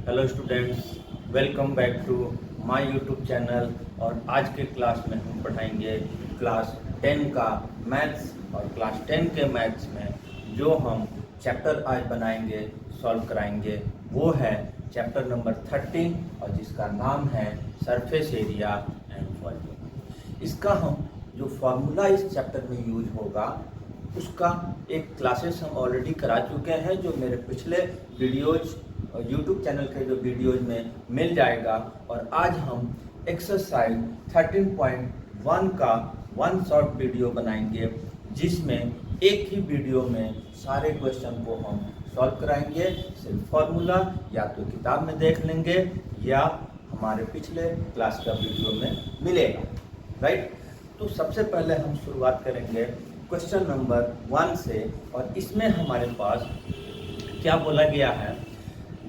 Hello students, welcome back to my YouTube channel. और आज के क्लास में हम पढ़ाएंगे क्लास 10 का मैथ्स। और क्लास 10 के मैथ्स में जो हम चैप्टर आज बनाएंगे, सॉल्व कराएंगे, वो है चैप्टर नंबर 13 और जिसका नाम है सरफेस एरिया एंड वॉल्यूम। इसका हम जो फार्मूला इस चैप्टर में यूज होगा उसका एक क्लासेस हम ऑलरेडी करा चुके हैं, जो मेरे पिछले वीडियोज और यूट्यूब चैनल के जो वीडियोज में मिल जाएगा। और आज हम एक्सरसाइज 13.1 का वन शॉर्ट वीडियो बनाएंगे, जिसमें एक ही वीडियो में सारे क्वेश्चन को हम सॉल्व कराएंगे। सिर्फ फार्मूला या तो किताब में देख लेंगे या हमारे पिछले क्लास का वीडियो में मिलेगा, राइट। तो सबसे पहले हम शुरुआत करेंगे क्वेश्चन नंबर 1 से। और इसमें हमारे पास क्या बोला गया है,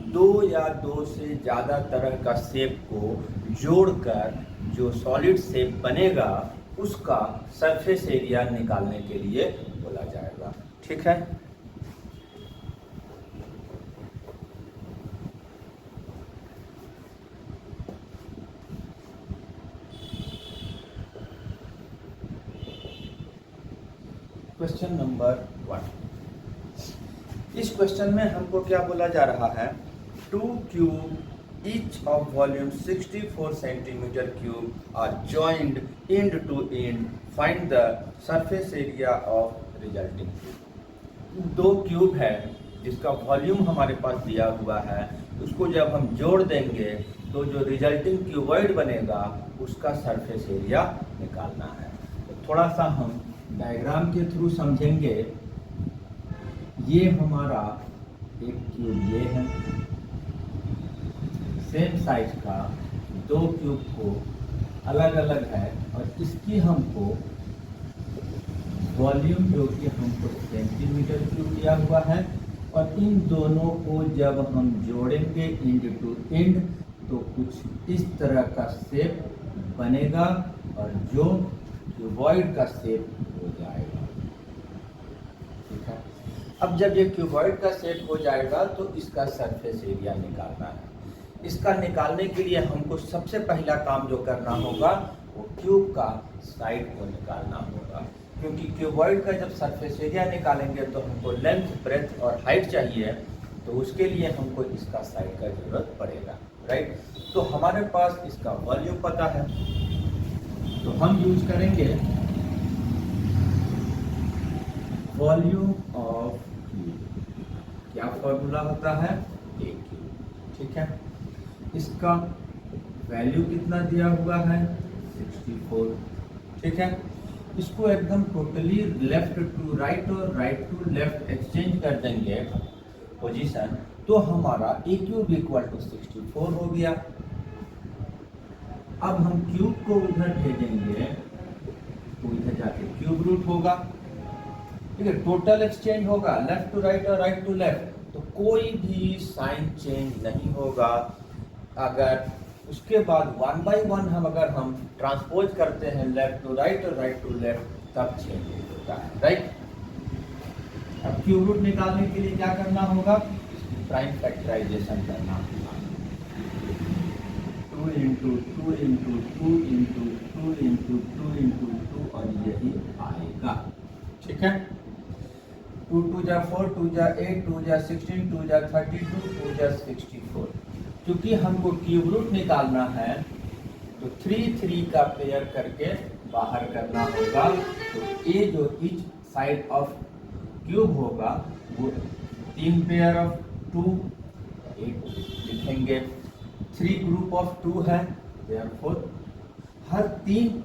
दो या दो से ज़्यादा तरह का शेप को जोड़कर जो सॉलिड शेप बनेगा उसका सरफेस एरिया निकालने के लिए बोला जाएगा। ठीक है, क्वेश्चन नंबर 1। इस क्वेश्चन में हमको क्या बोला जा रहा है, 2 cube each of volume 64 centimetre cube are joined end to end, find the surface area of resulting cube. दो क्यूब है जिसका वॉल्यूम हमारे पास दिया हुआ है, उसको जब हम जोड़ देंगे तो जो रिजल्टिंग क्यूबॉइड बनेगा उसका सरफेस एरिया निकालना है। तो थोड़ा सा हम डायग्राम के थ्रू समझेंगे। ये हमारा एक क्यूब ये है, सेम साइज का दो क्यूब को अलग अलग है, और इसकी हमको वॉल्यूम जो कि हमको सेंटीमीटर क्यूब दिया हुआ है। और इन दोनों को जब हम जोड़ेंगे एंड टू एंड तो कुछ इस तरह का शेप बनेगा, और जो क्यूबॉइड का शेप हो जाएगा। ठीक है, अब जब ये क्यूबॉइड का शेप हो जाएगा तो इसका सरफेस एरिया निकालना है। इसका निकालने के लिए हमको सबसे पहला काम जो करना होगा वो क्यूब का साइड को निकालना होगा, क्योंकि क्यूबॉइड का जब सरफेस एरिया निकालेंगे तो हमको लेंथ, ब्रेथ और हाइट चाहिए, तो उसके लिए हमको इसका साइड का जरूरत पड़ेगा, राइट। तो हमारे पास इसका वॉल्यूम पता है, तो हम यूज करेंगे वॉल्यूम ऑफ क्यूब। क्या फॉर्मूला होता है, ए क्यूब। ठीक है, इसका वैल्यू कितना दिया हुआ है, 64। ठीक है, इसको एकदम टोटली लेफ्ट टू राइट और राइट टू लेफ्ट एक्सचेंज कर देंगे पोजीशन, तो हमारा ए क्यूब इक्वल टू 64 हो गया। अब हम क्यूब को उधर भेजेंगे तो इधर जाके क्यूब रूट होगा। ठीक है, टोटल एक्सचेंज होगा लेफ्ट टू राइट और राइट टू लेफ्ट, तो कोई भी साइन चेंज नहीं होगा। अगर उसके बाद 1 बाई 1 हम ट्रांसपोज करते हैं लेफ्ट टू राइट और राइट टू लेफ्ट, तब चेंज होता है, राइट। अब क्यूब रूट निकालने के लिए क्या करना होगा, प्राइम फैक्टराइजेशन करना होगा। 2 into 2 into 2 into 2 into 2 into 2 और यही आएगा। ठीक है, 2 2 जा 4, 2 जा 8, 2 जा 16, 2 जा 32, 2 जा 64। क्योंकि हमको क्यूब रूट निकालना है तो 3 3 का पेयर करके बाहर करना होगा। तो ये जो इच साइड ऑफ क्यूब होगा वो 3 पेयर ऑफ 2 8 लिखेंगे। 3 ग्रुप ऑफ 2 है, देयरफॉर हर 3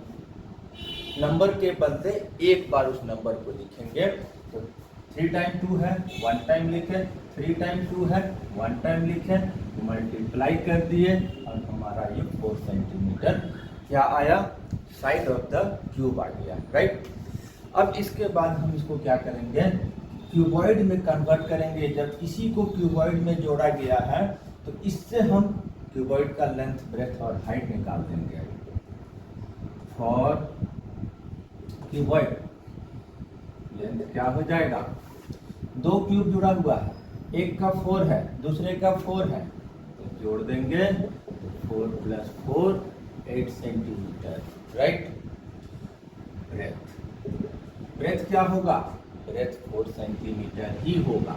नंबर के बदले एक बार उस नंबर को लिखेंगे। तो 3 टाइम 2 है, 1 टाइम लिखें, 3 टाइम 2 है, 1 टाइम लिखें, मल्टीप्लाई कर दिए और हमारा ये 4 सेंटीमीटर क्या आया, साइड ऑफ द क्यूब आ गया, राइट। अब इसके बाद हम इसको क्या करेंगे, क्यूबॉइड में कन्वर्ट करेंगे। जब इसी को क्यूबॉइड में जोड़ा गया है तो इससे हम क्यूबॉइड का लेंथ, ब्रेथ और हाइट निकाल देंगे। फॉर क्यूबॉइड लेंथ क्या हो जाएगा, दो क्यूब जुड़ा हुआ है, एक का 4 है, दूसरे का 4 है, तो जोड़ देंगे 4 + 4 8 सेंटीमीटर, राइट। ब्रेथ क्या होगा? ब्रेथ 4 सेंटीमीटर ही होगा।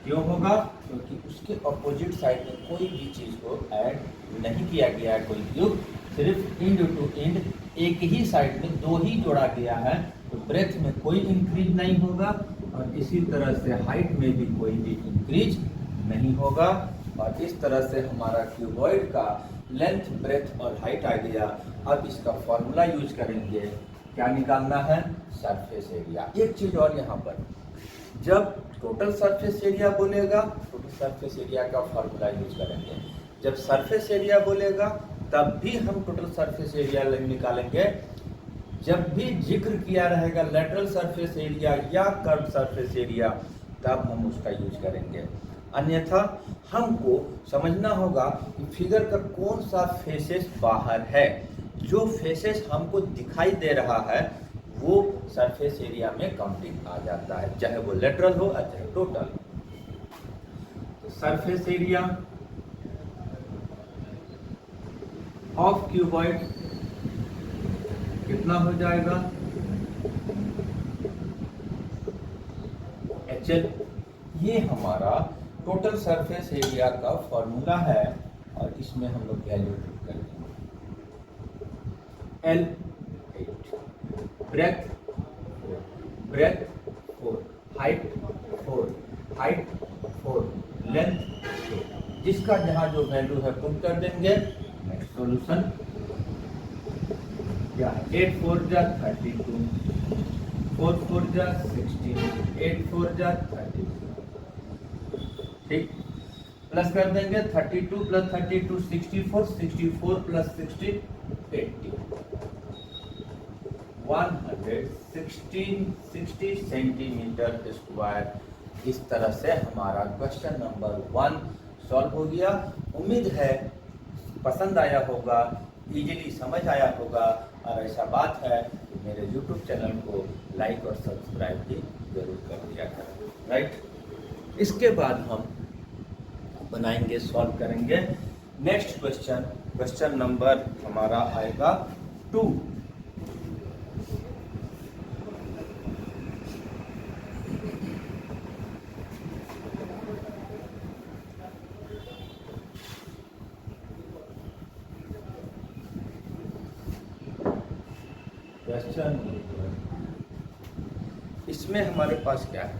क्यों होगा? क्योंकि उसके अपोजिट साइड में कोई भी चीज को ऐड नहीं किया गया है, कोई क्यूब, सिर्फ इंड टू इंड एक ही साइड में 2 ही जोड़ा गया है, तो ब्रेथ में कोई इंक्रीज नहीं होगा और इसी तरह से हाइट में भी कोई भी इंक्रीज नहीं होगा। और इस तरह से हमारा क्यूबॉइड का लेंथ, ब्रेथ और हाइट आ गया। अब इसका फॉर्मूला यूज करेंगे। क्या निकालना है? Surface area. एक चीज और यहाँ पर, जब टोटल सरफेस एरिया बोलेगा, टोटल सरफेस एरिया का फॉर्मूला यूज करेंगे। जब सरफेस एरिया बोलेगा तब भी हम टोटल सरफेस एरिया निकालेंगे। जब भी जिक्र किया रहेगा लेटरल सरफेस एरिया या कर्व सरफेस एरिया, तब हम उसका यूज करेंगे। अन्यथा हमको समझना होगा कि फिगर का कौन सा फेसेस बाहर है। जो फेसेस हमको दिखाई दे रहा है वो सरफेस एरिया में काउंटिंग आ जाता है, चाहे वो लेटरल हो या चाहे टोटल। तो सरफेस एरिया ऑफ क्यूबॉइड कितना हो जाएगा? HL। ये हमारा टोटल सरफेस एरिया का फॉर्मूला है और इसमें हम लोग वैल्यू पुट कर देंगे। L 8, breadth 4, height 4, length 2। जिसका जहां जो वैल्यू है पुट कर देंगे। नेक्स्ट सॉल्यूशन क्या है? 8 4 जा 32, 4 4 जा 16, 8 4 जा 32, ठीक। प्लस कर देंगे 32 + 32 64, 64 + 60 80, 160 सेंटीमीटर स्क्वायर। इस तरह से हमारा क्वेश्चन नंबर 1 सॉल्व हो गया। उम्मीद है पसंद आया होगा, इजीली समझ आया होगा, और ऐसा बात है कि मेरे YouTube चैनल को लाइक और सब्सक्राइब भी जरूर कर दिया करें, राइट। इसके बाद हम बनाएंगे, सॉल्व करेंगे नेक्स्ट क्वेश्चन। क्वेश्चन नंबर हमारा आएगा 2। इसमें हमारे पास क्या है?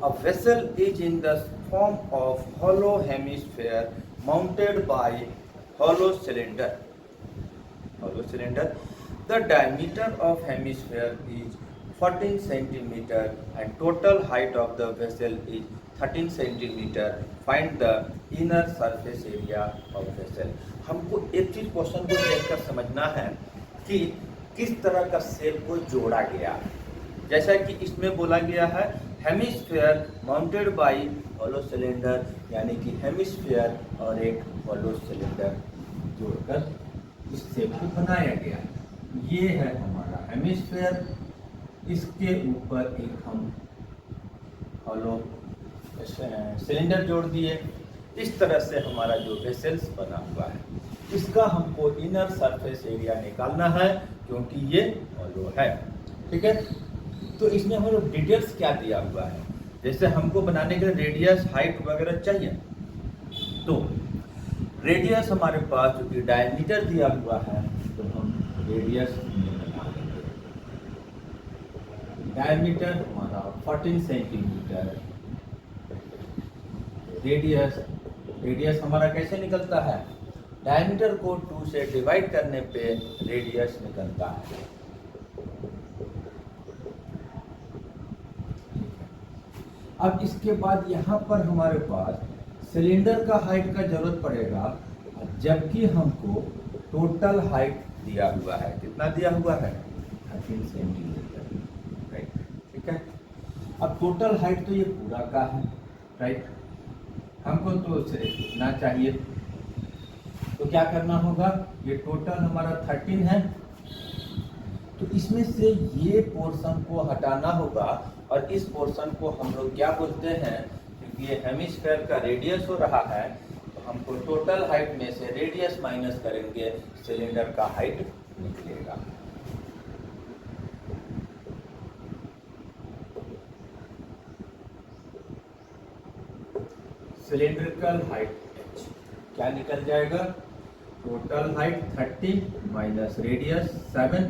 A vessel is in the form of hollow hemisphere mounted by hollow cylinder. The diameter of hemisphere is 14 centimeter and total height of the vessel is 13 centimeter. Find the inner surface area of vessel. हमको एक चीज question को देखकर समझना है कि किस तरह का शेप को जोड़ा गया। जैसा कि इसमें बोला गया है hemisphere mounted by hollow cylinder, यानी कि हेमिस्फीयर और एक हॉलो सिलेंडर जोड़कर इस शेप को बनाया गया है। ये है हमारा हेमिस्फीयर, इसके ऊपर एक हम हॉलो सिलेंडर जोड़ दिए। इस तरह से हमारा जो वेसल्स बना हुआ है, इसका हमको इनर सरफेस एरिया निकालना है क्योंकि ये हॉलो है, ठीक है। तो इसमें हम लोग डिटेल्स क्या दिया हुआ है, जैसे हमको बनाने के लिए रेडियस, हाइट वगैरह चाहिए, तो रेडियस हमारे पास जो कि डायमीटर दिया हुआ है, तो हम रेडियस बना लेंगे। डायमीटर हमारा 14 सेंटीमीटर। रेडियस हमारा कैसे निकलता है? डायमीटर को 2 से डिवाइड करने पे रेडियस निकलता है। अब इसके बाद यहाँ पर हमारे पास सिलेंडर का हाइट का जरूरत पड़ेगा, जबकि हमको टोटल हाइट दिया हुआ है। कितना दिया हुआ है? 13 सेंटीमीटर, राइट, ठीक है। अब टोटल हाइट तो ये पूरा का है, राइट, हमको तो सिर्फ इतना चाहिए। तो क्या करना होगा? ये टोटल हमारा 13 है, तो इसमें से ये पोर्शन को हटाना होगा और इस पोर्शन को हम लोग क्या बोलते हैं, क्योंकि ये हेमिस्फीयर का रेडियस हो रहा है, हमको टोटल हाइट में से रेडियस माइनस करेंगे, सिलेंडर का हाइट निकलेगा। सिलेंड्रिकल हाइट h क्या निकल जाएगा, टोटल हाइट 30 माइनस रेडियस 7,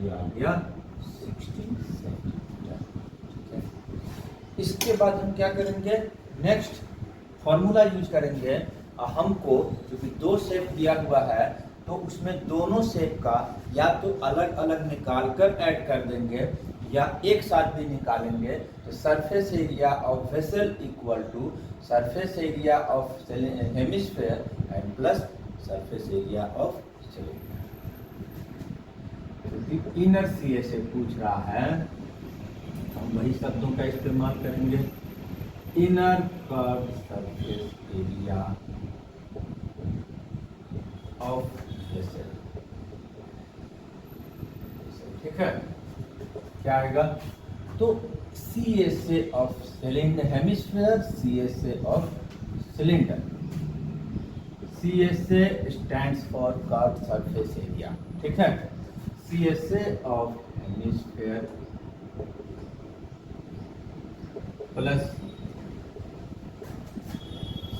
ये आ गया 16 सेंटीमीटर। ठीक है, इसके बाद हम क्या करेंगे, नेक्स्ट फॉर्मूला यूज करेंगे। हमको क्योंकि दो शेप दिया हुआ है तो उसमें दोनों शेप का या तो अलग अलग निकाल कर ऐड कर देंगे या एक साथ भी निकालेंगे। तो surface area of vessel equal to surface area of hemisphere and plus surface area of cylinder. क्योंकि इनर सीए से पूछ रहा है, हम वही शब्दों का इस्तेमाल करेंगे। Inner curve surface area of vessel. ठीक है, क्या आएगा, तो C S A of cylinder hemisphere, C S A of cylinder. C S A stands for curve surface area. ठीक है, C S A of hemisphere plus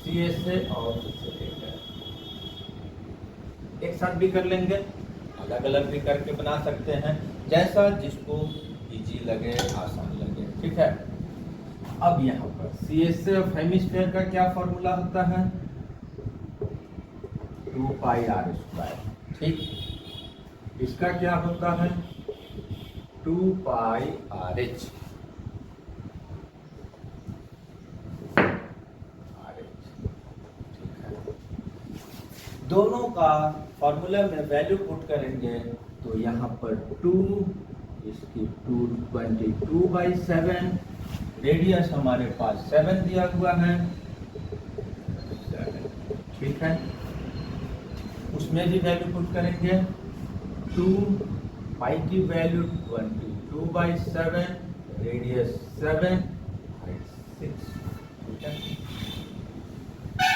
C S A of cylinder. एक साथ भी कर लेंगे, अलग अलग भी करके बना सकते हैं, जैसा जिसको इजी लगे, आसान लगे। ठीक है, अब यहाँ पर C S A of hemisphere का क्या फॉर्मूला होता है, 2 पाई आर स्क्वायर। ठीक, इसका क्या होता है, 2 पाई आर एच। दोनों का फॉर्मूला में वैल्यू पुट करेंगे तो यहाँ पर 2, इसकी 222/7, रेडियस हमारे पास 7 दिया हुआ है 7। ठीक है, उसमें भी वैल्यू पुट करेंगे, 2 पाई की वैल्यू 22/7, रेडियस 7, हाइट 6। ठीक है,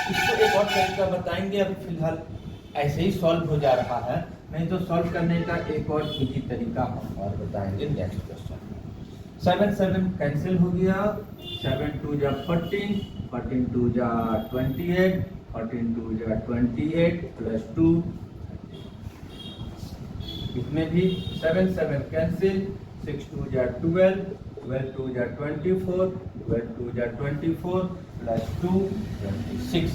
इसको एक और तरीका बताएंगे, अभी फिलहाल ऐसे ही सॉल्व हो जा रहा है, नहीं तो सॉल्व करने का एक और इजी तरीका हम और बताएंगे नेक्स्ट क्वेश्चन। 7 7 कैंसिल हो गया, 7 2 जा 14, 14 2 जा 28, 14 2 जा 28 प्लस 2। इसमें भी 7 7 कैंसिल, 6 2 जा 12, 12 2 जा 24, 12 2 जा 24 प्लस 2 26।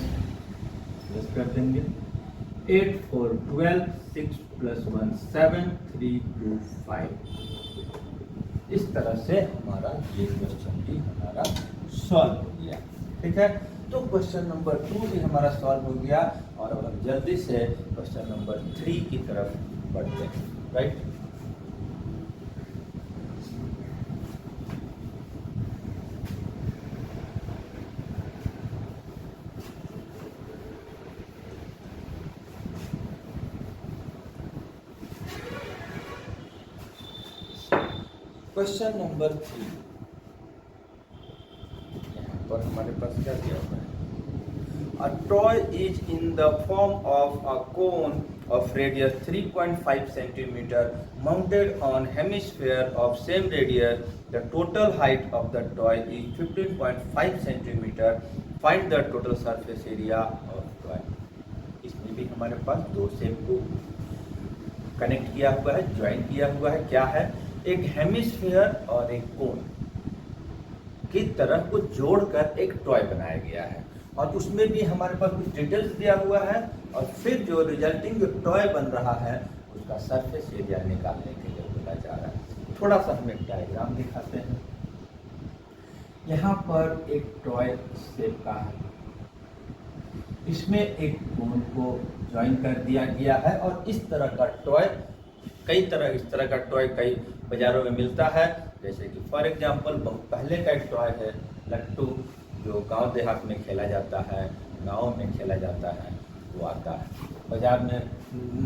प्लस कर देंगे, 8 4 12, 6 प्लस 1 7, 3 2 5। इस तरह से हमारा ये क्वेश्चन भी हमारा सॉल्व हो गया। ठीक है, तो क्वेश्चन नंबर 2 भी हमारा सॉल्व हो गया और अब हम जल्दी से क्वेश्चन नंबर 3 की तरफ बढ़ते हैं। राइट, क्वेश्चन नंबर 3, यहाँ पर हमारे पास क्या दिया हुआ है, A toy is in the form of a cone of radius 3.5 centimeter mounted on hemisphere of same radius. The total height of the toy is 15.5 centimeter. Find the total surface area of toy. इसमें भी हमारे पास दो shape को connect किया हुआ है, join किया हुआ है। क्या है, एक हेमिस्फीयर और एक कोन की तरह को जोड़कर एक टॉय बनाया गया है और उसमें भी हमारे पास कुछ डिटेल्स दिया हुआ है और फिर जो रिजल्टिंग जो टॉय बन रहा है उसका सरफेस एरिया निकालने के लिए बोला जा रहा है। थोड़ा सा हम एक डायग्राम दिखाते हैं। यहाँ पर एक टॉय शेप का है, इसमें एक कोन को ज्वाइन कर दिया गया है और इस तरह का टॉय इस तरह का टॉय कई बाजारों में मिलता है। जैसे कि फॉर एग्जांपल बहुत पहले का एक टॉय है लट्टू, जो गांव देहात में खेला जाता है, गाँव में खेला जाता है, वो आता है बाजार में।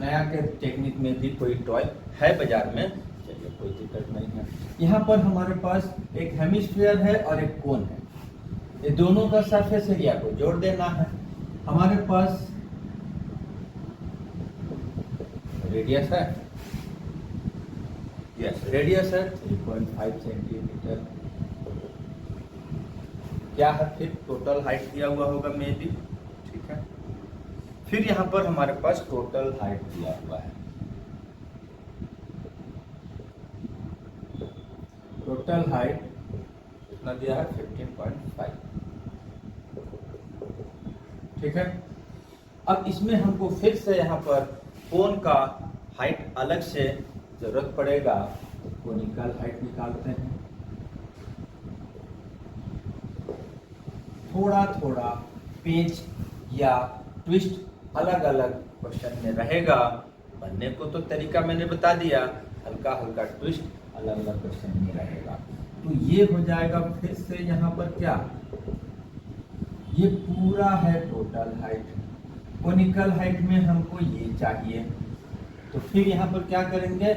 नया के टेक्निक में भी कोई टॉय है बाजार में, चलिए कोई दिक्कत नहीं है। यहाँ पर हमारे पास एक हेमिस्फीयर है और एक कोन है, ये दोनों का सरफेस एरिया को जोड़ देना है। हमारे पास रेडियस है, यस रेडियस है 3.5 सेंटीमीटर। क्या है फिर टोटल हाइट दिया हुआ होगा मे बी, ठीक है। फिर यहाँ पर हमारे पास टोटल हाइट दिया हुआ है, टोटल हाइट कितना दिया है 15.5, ठीक है। अब इसमें हमको फिर से यहाँ पर कोन का हाइट अलग से जरूरत पड़ेगा, तो कोनिकल हाइट निकालते हैं। थोड़ा थोड़ा पेंच या ट्विस्ट अलग अलग क्वेश्चन में रहेगा, बनने को तो तरीका मैंने बता दिया, हल्का हल्का ट्विस्ट अलग अलग क्वेश्चन में रहेगा। तो ये हो जाएगा फिर से यहाँ पर क्या, ये पूरा है टोटल हाइट, कोनिकल हाइट में हमको ये चाहिए। तो फिर यहाँ पर क्या करेंगे,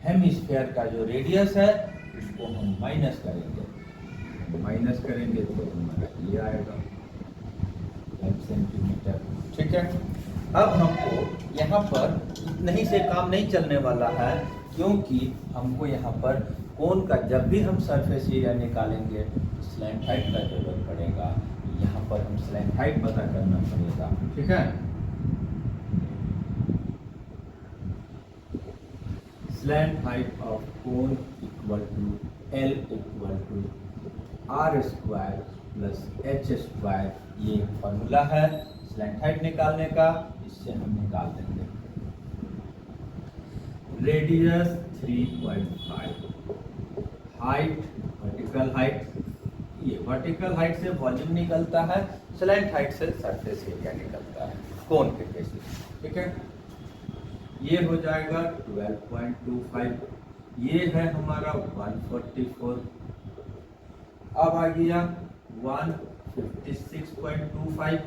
हेमिस्फीयर का जो रेडियस है उसको हम माइनस करेंगे, माइनस करेंगे तो हमारा ये आएगा 5 सेंटीमीटर, ठीक है। अब हमको यहाँ पर इतना ही से काम नहीं चलने वाला है, क्योंकि हमको यहाँ पर कोन का जब भी हम सरफेस एरिया निकालेंगे तो स्लैंट हाइट का जरूरत पड़ेगा। यहाँ पर हम स्लैंट हाइट पता करना पड़ेगा, ठीक है। Slant height of cone equal to L equal to R square plus H square, ये फॉर्मूला है स्लैंट हाइट निकालने का, इससे हम निकाल देंगे। रेडियस 3.5, हाइट वर्टिकल हाइट, ये वर्टिकल हाइट से वॉल्यूम निकलता है, स्लैंट हाइट से सरफेस एरिया निकलता है कोन के केस में, ठीक है। ये हो जाएगा 12.25, ये है हमारा 144, अब आ गया 156.25,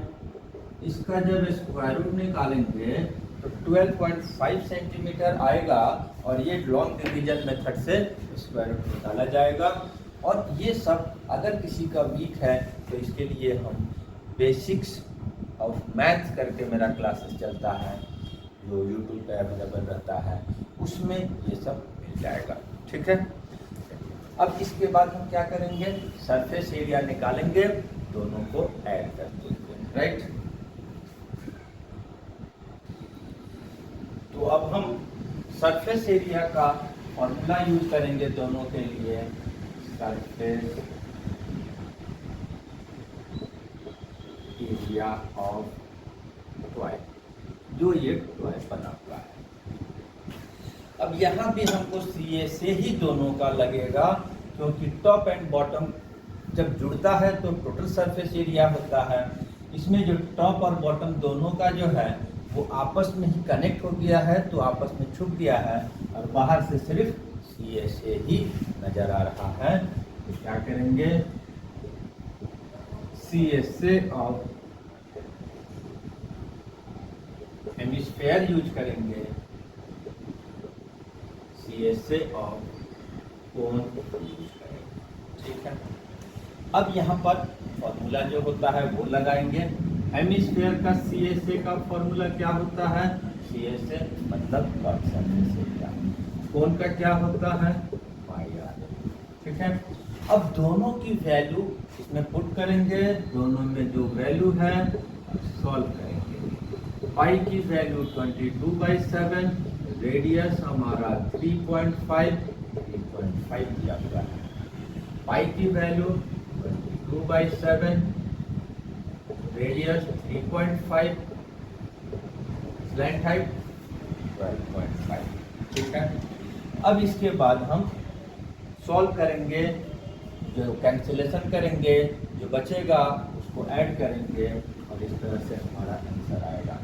इसका जब स्क्वायर रूट निकालेंगे तो 12.5 सेंटीमीटर आएगा, और ये लॉन्ग डिवीजन मेथड से स्क्वायर रूट निकाला जाएगा। और ये सब अगर किसी का वीक है तो इसके लिए हम बेसिक्स ऑफ मैथ्स करके मेरा क्लासेस चलता है, जो यूट्यूब पे अवेलेबल रहता है, उसमें ये सब मिल जाएगा, ठीक है। अब इसके बाद हम क्या करेंगे, सरफेस एरिया निकालेंगे, दोनों को ऐड कर देंगे, राइट। तो अब हम सरफेस एरिया का फॉर्मूला यूज करेंगे दोनों के लिए, सरफेस एरिया ऑफ टॉय, जो ये टॉय बना हुआ है। अब यहाँ भी हमको CA से ही दोनों का लगेगा, क्योंकि टॉप एंड बॉटम जब जुड़ता है तो टोटल सरफेस एरिया होता है। इसमें जो टॉप और बॉटम दोनों का जो है वो आपस में ही कनेक्ट हो गया है, तो आपस में छुप गया है, और बाहर से सिर्फ CA से ही नजर आ रहा है। तो क्या करेंगे, CA से और हेमिस्फीयर यूज करेंगे, CA से और कोन यूज करेंगे, ठीक है। अब यहाँ पर फॉर्मूला जो होता है वो लगाएंगे। हेमिस्फीयर का CA से का फॉर्मूला क्या होता है, CA से मतलब कट सरफेस एरिया, कोन का क्या होता है पाई r, ठीक है। अब दोनों की वैल्यू इसमें पुट करेंगे, दोनों में जो वैल्यू है सॉल्व करेंगे। पाई की वैल्यू 22/7, रेडियस हमारा 3.5 दिया हुआ है। पाई की वैल्यू 22/7, रेडियस 3.5, स्लैंट हाइट 12.5, ठीक है। अब इसके बाद हम सॉल्व करेंगे, जो कैंसिलेशन करेंगे, जो बचेगा उसको ऐड करेंगे, और इस तरह से हमारा आंसर आएगा।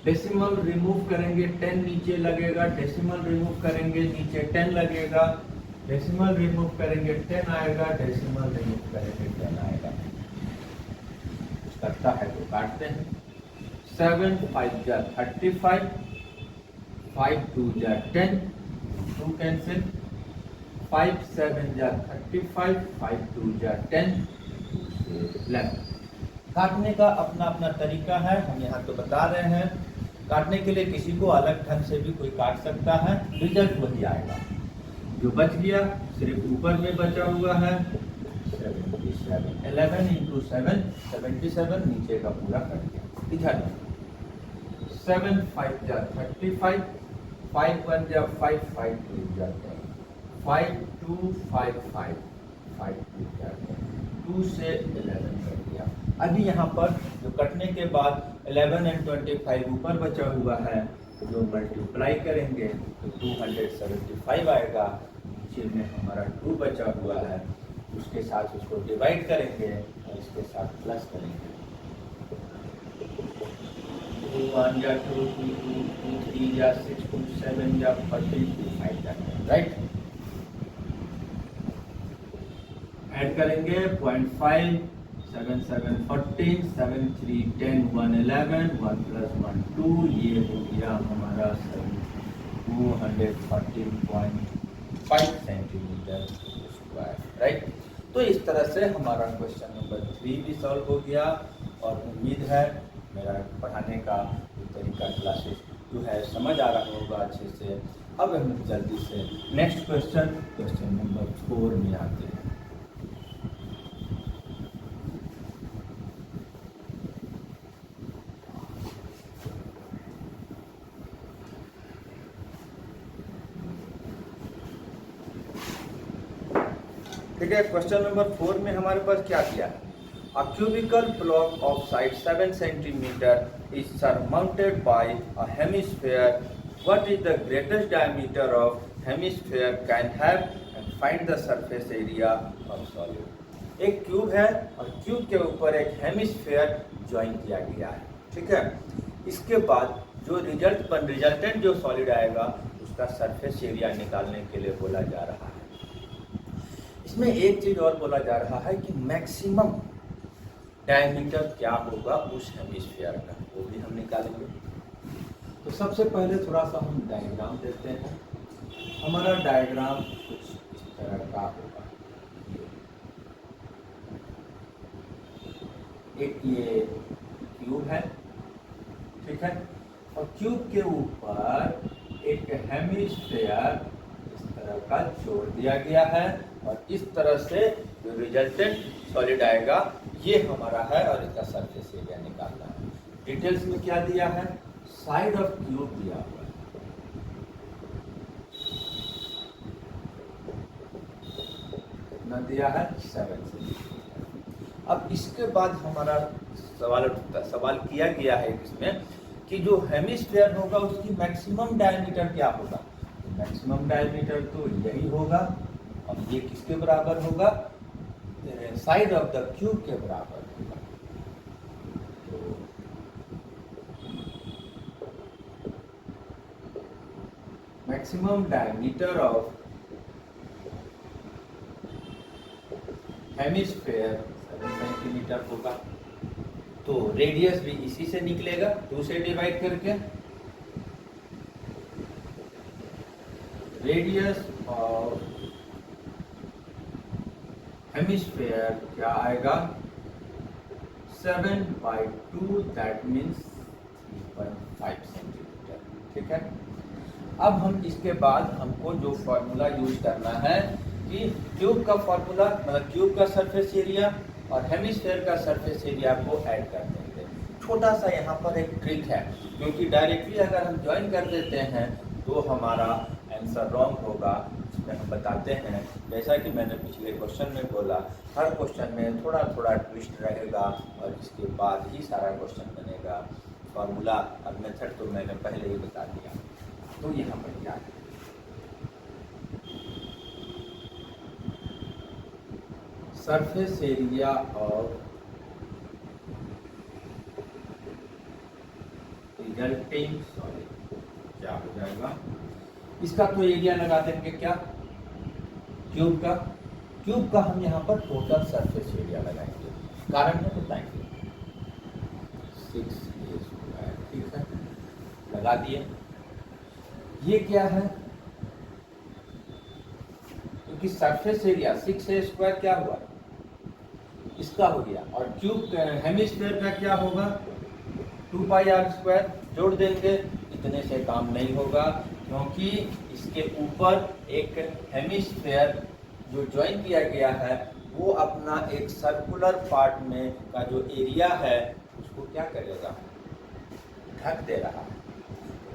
डेसिमल रिमूव करेंगे, 10 नीचे लगेगा, डेसिमल रिमूव करेंगे नीचे 10 लगेगा, डेसिमल रिमूव करेंगे 10 आएगा, डेसिमल रिमूव करेंगे 10 आएगा। करता है तो काटते हैं। 7 5 जा 35, 5 2 जा 10, 2 कैंसिल, 5 7 जा 35, 5 2 जा 10, 11। काटने का अपना अपना तरीका है, हम यहाँ तो बता रहे हैं। काटने के लिए किसी को अलग ढंग से भी कोई काट सकता है, रिजल्ट वही आएगा। जो बच गया सिर्फ ऊपर में बचा हुआ है 77, 11 इंटू 7 77, नीचे का पूरा कट गया। इधर 7 5 जा 35, 5 1 जा 5 5 2 जा 10, 5 2 5 5 5 2 जा 10, 2 से 11 कर दिया। अभी यहाँ पर जो कटने के बाद 11 एंड 25 ऊपर बचा हुआ है, जो मल्टीप्लाई करेंगे तो 275 आएगा। नीचे में हमारा 2 बचा हुआ है, उसके साथ उसको डिवाइड करेंगे और इसके साथ प्लस करेंगे। 2 1 या 2 2 2 2 3 या 6 2 7 या 40 2 5 जाते हैं, राइट। ऐड करेंगे 0.5 7 7 14 7 3 10 1 11 1 प्लस 1 2, ये हो गया हमारा 214.5 सेंटीमीटर स्क्वायर, राइट। तो इस तरह से हमारा क्वेश्चन नंबर 3 भी सॉल्व हो गया। और उम्मीद है मेरा पढ़ाने का तरीका क्लासेस जो है समझ आ रहा होगा अच्छे से। अब हम जल्दी से नेक्स्ट क्वेश्चन नंबर 4 में आते हैं। ठीक है, क्वेश्चन नंबर 4 में हमारे पास क्या किया है? A cubical block of side 7 centimeter is surmounted by a hemisphere. What is the greatest diameter of hemisphere can have and find the surface area of solid. एक क्यूब है और क्यूब के ऊपर एक हेमिस्फेयर ज्वाइन किया गया है, ठीक है। इसके बाद जो रिजल्टेंट जो सॉलिड आएगा उसका सरफेस एरिया निकालने के लिए बोला जा रहा है। इसमें एक चीज और बोला जा रहा है कि मैक्सिमम डायमीटर क्या होगा उस हेमिस्फीयर का, वो भी हम निकालेंगे। तो सबसे पहले थोड़ा सा हम डायग्राम देते हैं। हमारा डायग्राम कुछ इस तरह का होगा। एक ये क्यूब है, ठीक है, और क्यूब के ऊपर एक हेमिस्फीयर इस तरह का जोड़ दिया गया है और इस तरह से जो रिजल्टेंट सॉलिड आएगा ये हमारा है और इसका सरफेस एरिया निकालना है। डिटेल्स में क्या दिया है? साइड ऑफ क्यूब दिया हुआ है, कितना दिया है? 7 सेंटीमीटर। अब इसके बाद हमारा सवाल किया गया है इसमें कि जो हेमिस्फीयर होगा उसकी मैक्सिमम डायमीटर क्या होगा। तो मैक्सिमम डायमीटर तो यही होगा और ये किसके बराबर होगा? साइड ऑफ द क्यूब के बराबर होगा। तो maximum diameter of hemisphere 7 centimetre होगा। तो रेडियस भी इसी से निकलेगा, 2 से डिवाइड करके। रेडियस ऑफ हेमिस्फीयर क्या आएगा? 7/2, दैट मीन्स 3.5 सेंटीमीटर, ठीक है। अब हम इसके बाद हमको जो फॉर्मूला यूज करना है कि क्यूब का फॉर्मूला मतलब क्यूब का सरफेस एरिया और हेमिस्फीयर का सरफेस एरिया को ऐड कर देंगे। छोटा सा यहाँ पर एक ट्रिक है, क्योंकि डायरेक्टली अगर हम ज्वाइन कर देते हैं तो हमारा आंसर रॉन्ग होगा। इसमें हम बताते हैं, जैसा कि मैंने पिछले क्वेश्चन में बोला, हर क्वेश्चन में थोड़ा थोड़ा ट्विस्ट रहेगा और इसके बाद ही सारा क्वेश्चन बनेगा। फॉर्मूला और मेथड तो मैंने पहले ही बता दिया। तो यहाँ पर क्या है? Surface area of resulting solid क्या हो जाएगा? इसका तो एरिया लगा देंगे क्या? क्यूब का हम यहाँ पर टोटल सरफेस एरिया लगाएंगे, कारण है बताएंगे। 6a², ठीक है, लगा दिए। ये क्या है? क्योंकि सरफेस एरिया 6a² क्या हुआ? इस उसका हो गया। और क्यूब हेमिस्फीयर का क्या होगा, 2πr²। जोड़ देंगे, इतने से काम नहीं होगा, क्योंकि इसके ऊपर एक हेमिस्फीयर जो ज्वाइन किया गया है वो अपना एक सर्कुलर पार्ट में का जो एरिया है उसको क्या करेगा, ढक दे रहा है,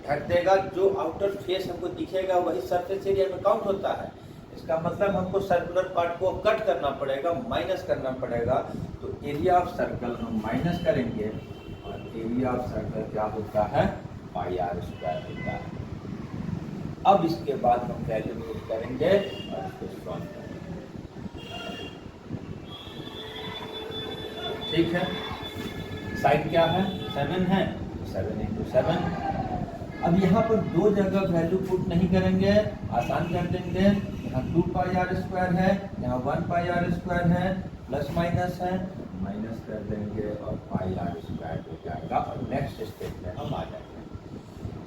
ढक देगा। जो आउटर फेस हमको दिखेगा वही सरफेस एरिया में काउंट होता है। इसका मतलब हमको सर्कुलर पार्ट को कट करना पड़ेगा, माइनस करना पड़ेगा। तो एरिया ऑफ सर्कल हम माइनस करेंगे और एरिया ऑफ सर्कल क्या होता है, πr² होता है। अब इसके बाद हम वैल्यू पुट करेंगे और इसको सॉल्व करेंगे। ठीक है, साइड क्या है, 7 है, 7 × 7। अब यहाँ पर दो जगह वैल्यू पुट नहीं करेंगे, आसान कर देंगे। यहाँ 2πr² है, यहाँ 1πr² है, प्लस माइनस है, माइनस कर देंगे और πr² हो जाएगा और नेक्स्ट स्टेप में हम आ जाएंगे।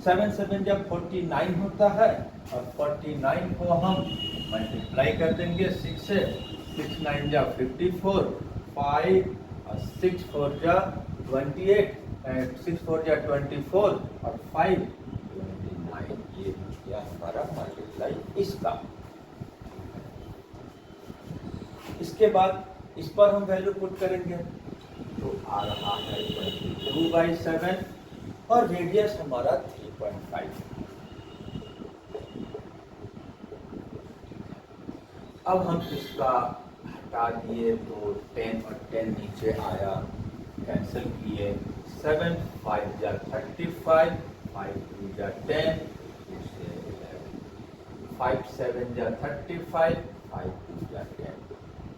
7 7 जब 49 होता है और 49 को हम मल्टीप्लाई कर देंगे 6 से, 6 9 जा 54, 5 और 6 4 जा 28, 6 4 जा 24 और 5 29। ये हो गया हमारा मल्टीप्लाई इसका। इसके बाद इस पर हम वैल्यू पुट करेंगे तो आ रहा है 22/7 और रेडियस हमारा 3.5। अब हम इसका हटा दिए तो 10 और 10 नीचे आया, कैंसिल किए। 7 5 जा 35, 5 2 जा 10, 5 7 जा 35, 5 2 जा 10,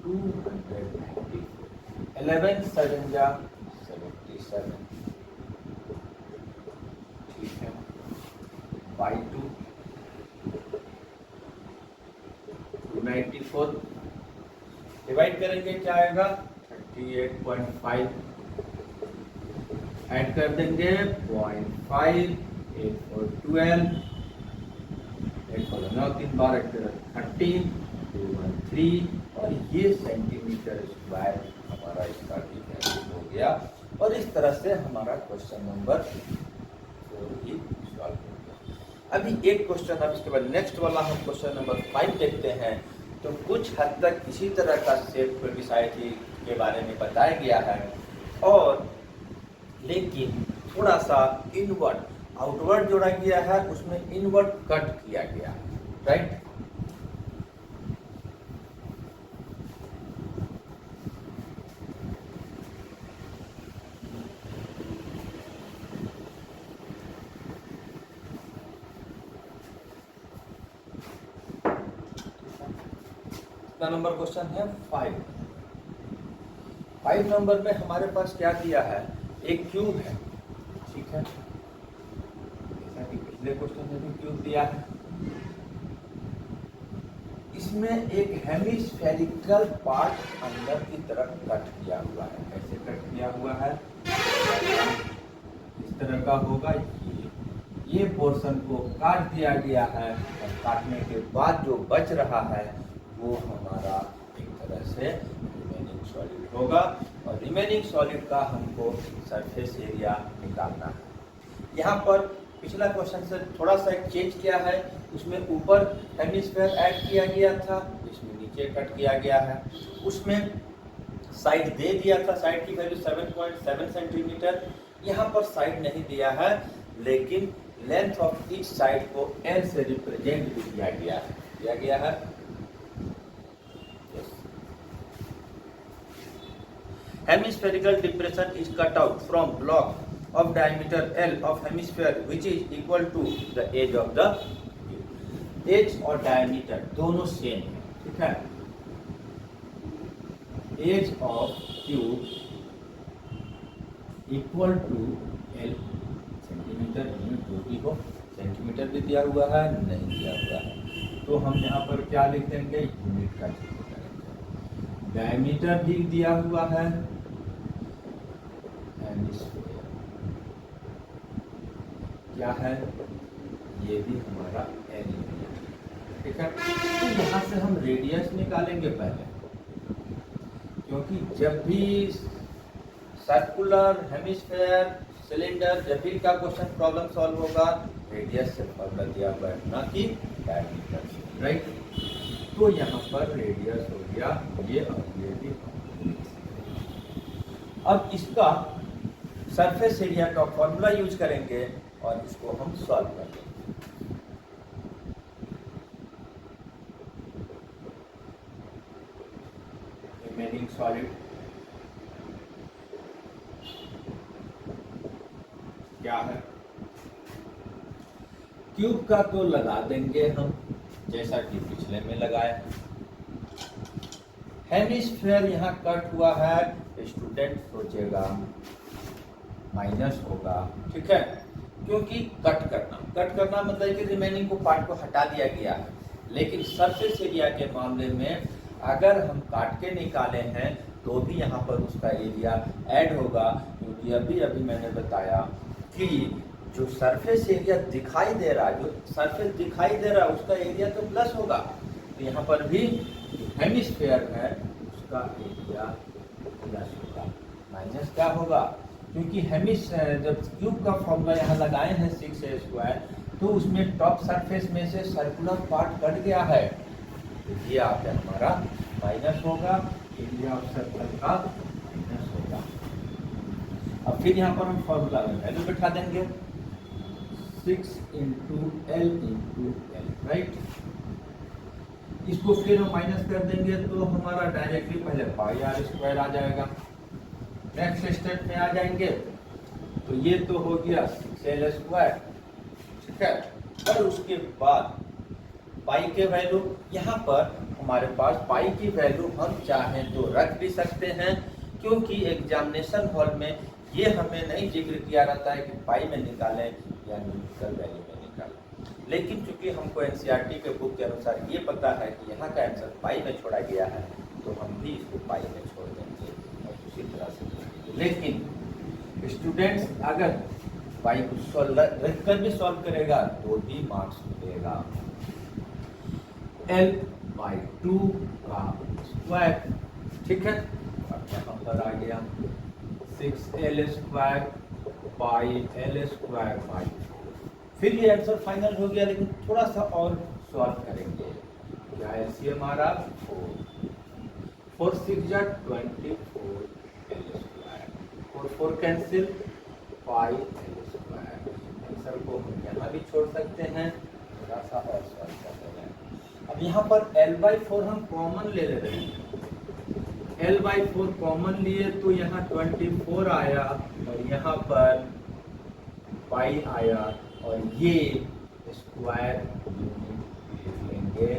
294। 11 7 जा 77। ठीक है, y2 294 डिवाइड करेंगे क्या आएगा, 38.5। ऐड कर देंगे 0.5, 8 4 12, 8 4 9 3 बार 13, 213 और ये सेंटीमीटर स्क्वायर हमारा इसका डिफरेंस हो गया। और इस तरह से हमारा क्वेश्चन नंबर 4 ही सॉल्व हो गया। अभी एक क्वेश्चन, अब इसके बाद नेक्स्ट वाला हम क्वेश्चन नंबर 5 देखते हैं। तो कुछ हद तक इसी तरह का सेप प्रोडिसाइटी के बारे में बताया गया है, और लेकिन थोड़ा सा इनवर्ड आउटवर्ड जोड़ा गया है, उसमें इनवर्ड कट किया गया, राइट। नंबर क्वेश्चन है 5 नंबर में हमारे पास क्या दिया है, एक क्यूब है। ठीक है, जैसा कि पिछले क्वेश्चन में भी क्यूब दिया है। इसमें एक हेमिस्फेरिकल पार्ट अंदर की तरफ कट किया हुआ है। कैसे कट किया हुआ है, इस तरह का होगा। ये पोर्शन को काट दिया गया है और काटने के बाद जो बच रहा है वो हमारा एक तरह से रिमेनिंग सॉलिड होगा, और रिमेनिंग सॉलिड का हमको सरफेस एरिया निकालना है। यहाँ पर पिछला क्वेश्चन से थोड़ा सा एक चेंज किया है, उसमें ऊपर हेमिस्फीयर ऐड किया गया था, इसमें नीचे कट किया गया है। उसमें साइड दे दिया था, साइड की वैल्यू 7.7 सेंटीमीटर। यहाँ पर साइड नहीं दिया है, लेकिन लेंथ ऑफ ईच साइड को L से रिप्रेजेंट भी किया गया है। Hemispherical depression is cut out from block of diameter L of hemisphere which is equal to the edge of the cube। Edge और डायमीटर दोनों सेम है, ठीक है। Edge of cube equal to L, centimetre unit जो भी हो, centimetre भी दिया हुआ है, नहीं दिया हुआ है तो हम यहाँ पर क्या लिख देंगे, यूनिट का यूज करेंगे। डायमीटर भी दिया हुआ है, क्या है, ये भी हमारा L, ठीक है। तो यहाँ से हम रेडियस निकालेंगे पहले, क्योंकि जब भी सर्कुलर, हेमिस्फेयर, सिलेंडर, जब भी का क्वेश्चन प्रॉब्लम सॉल्व होगा रेडियस से फॉर्मूला दिया हुआ है, ना कि डायमीटर से, राइट। तो यहाँ पर रेडियस हो गया ये और ये भी। अब इसका सरफेस एरिया का फॉर्मूला यूज करेंगे और इसको हम सॉल्व करेंगे। रिमेनिंग सॉलिड क्या है, क्यूब का तो लगा देंगे हम जैसा कि पिछले में लगाया। हेमिस्फेयर यहाँ कट हुआ है, स्टूडेंट सोचेगा माइनस होगा, ठीक है, क्योंकि कट करना मतलब कि रिमेनिंग को पार्ट को हटा दिया गया है। लेकिन सरफेस एरिया के मामले में अगर हम काट के निकाले हैं तो भी यहाँ पर उसका एरिया ऐड होगा, क्योंकि अभी मैंने बताया कि जो सरफेस एरिया दिखाई दे रहा है, जो सरफेस दिखाई दे रहा है उसका एरिया तो प्लस होगा। तो यहाँ पर भी हेमिस्फेयर है उसका एरिया प्लस होगा, माइनस क्या होगा, क्योंकि जब क्यूब का फॉर्मूला यहाँ लगाए हैं 6a², तो उसमें टॉप सरफेस में से सर्कुलर पार्ट कट गया है, तो ये आपका हमारा माइनस होगा, एरिया ऑफ सर्कल का माइनस होगा। अब फिर यहाँ पर हम फॉर्मूला में वैल्यू बैठा देंगे 6 × L × L, राइट। इसको फिर हम माइनस कर देंगे तो हमारा डायरेक्टली पहले πr² आ जाएगा। नेक्स्ट स्टेप में आ जाएंगे तो ये तो हो गया 6l², ठीक है। और उसके बाद पाई के वैल्यू, यहाँ पर हमारे पास पाई की वैल्यू हम चाहें तो रख भी सकते हैं, क्योंकि एग्जामिनेशन हॉल में ये हमें नहीं जिक्र किया रहता है कि पाई में निकालें या न्यूमेरिकल वैल्यू में निकालें। लेकिन चूंकि हमको एनसीईआरटी के बुक के अनुसार ये पता है कि यहाँ का आंसर पाई में छोड़ा गया है, तो हम भी इसको पाई में छोड़ देंगे और उसी तरह से। लेकिन स्टूडेंट्स अगर पाई को रख कर भी सॉल्व करेगा तो भी मार्क्स मिलेगा। L/2 का स्क्वायर, ठीक है। अब यहाँ पर आ गया 6l² πl²/4। फिर ये आंसर फाइनल हो गया, लेकिन थोड़ा सा और सॉल्व करेंगे। क्या एलसीएम आ रहा 4 6 जा 24 l², और 4 कैंसिल 5 l²। आंसर को हम यहाँ भी छोड़ सकते हैं, थोड़ा सा और सॉल्व करते हैं। अब यहाँ पर l/4 हम कॉमन ले रहे हैं, l/4 कॉमन लिए तो यहाँ 24 आया और यहाँ पर पाई आया, और ये स्क्वायर यूनिट लिख लेंगे।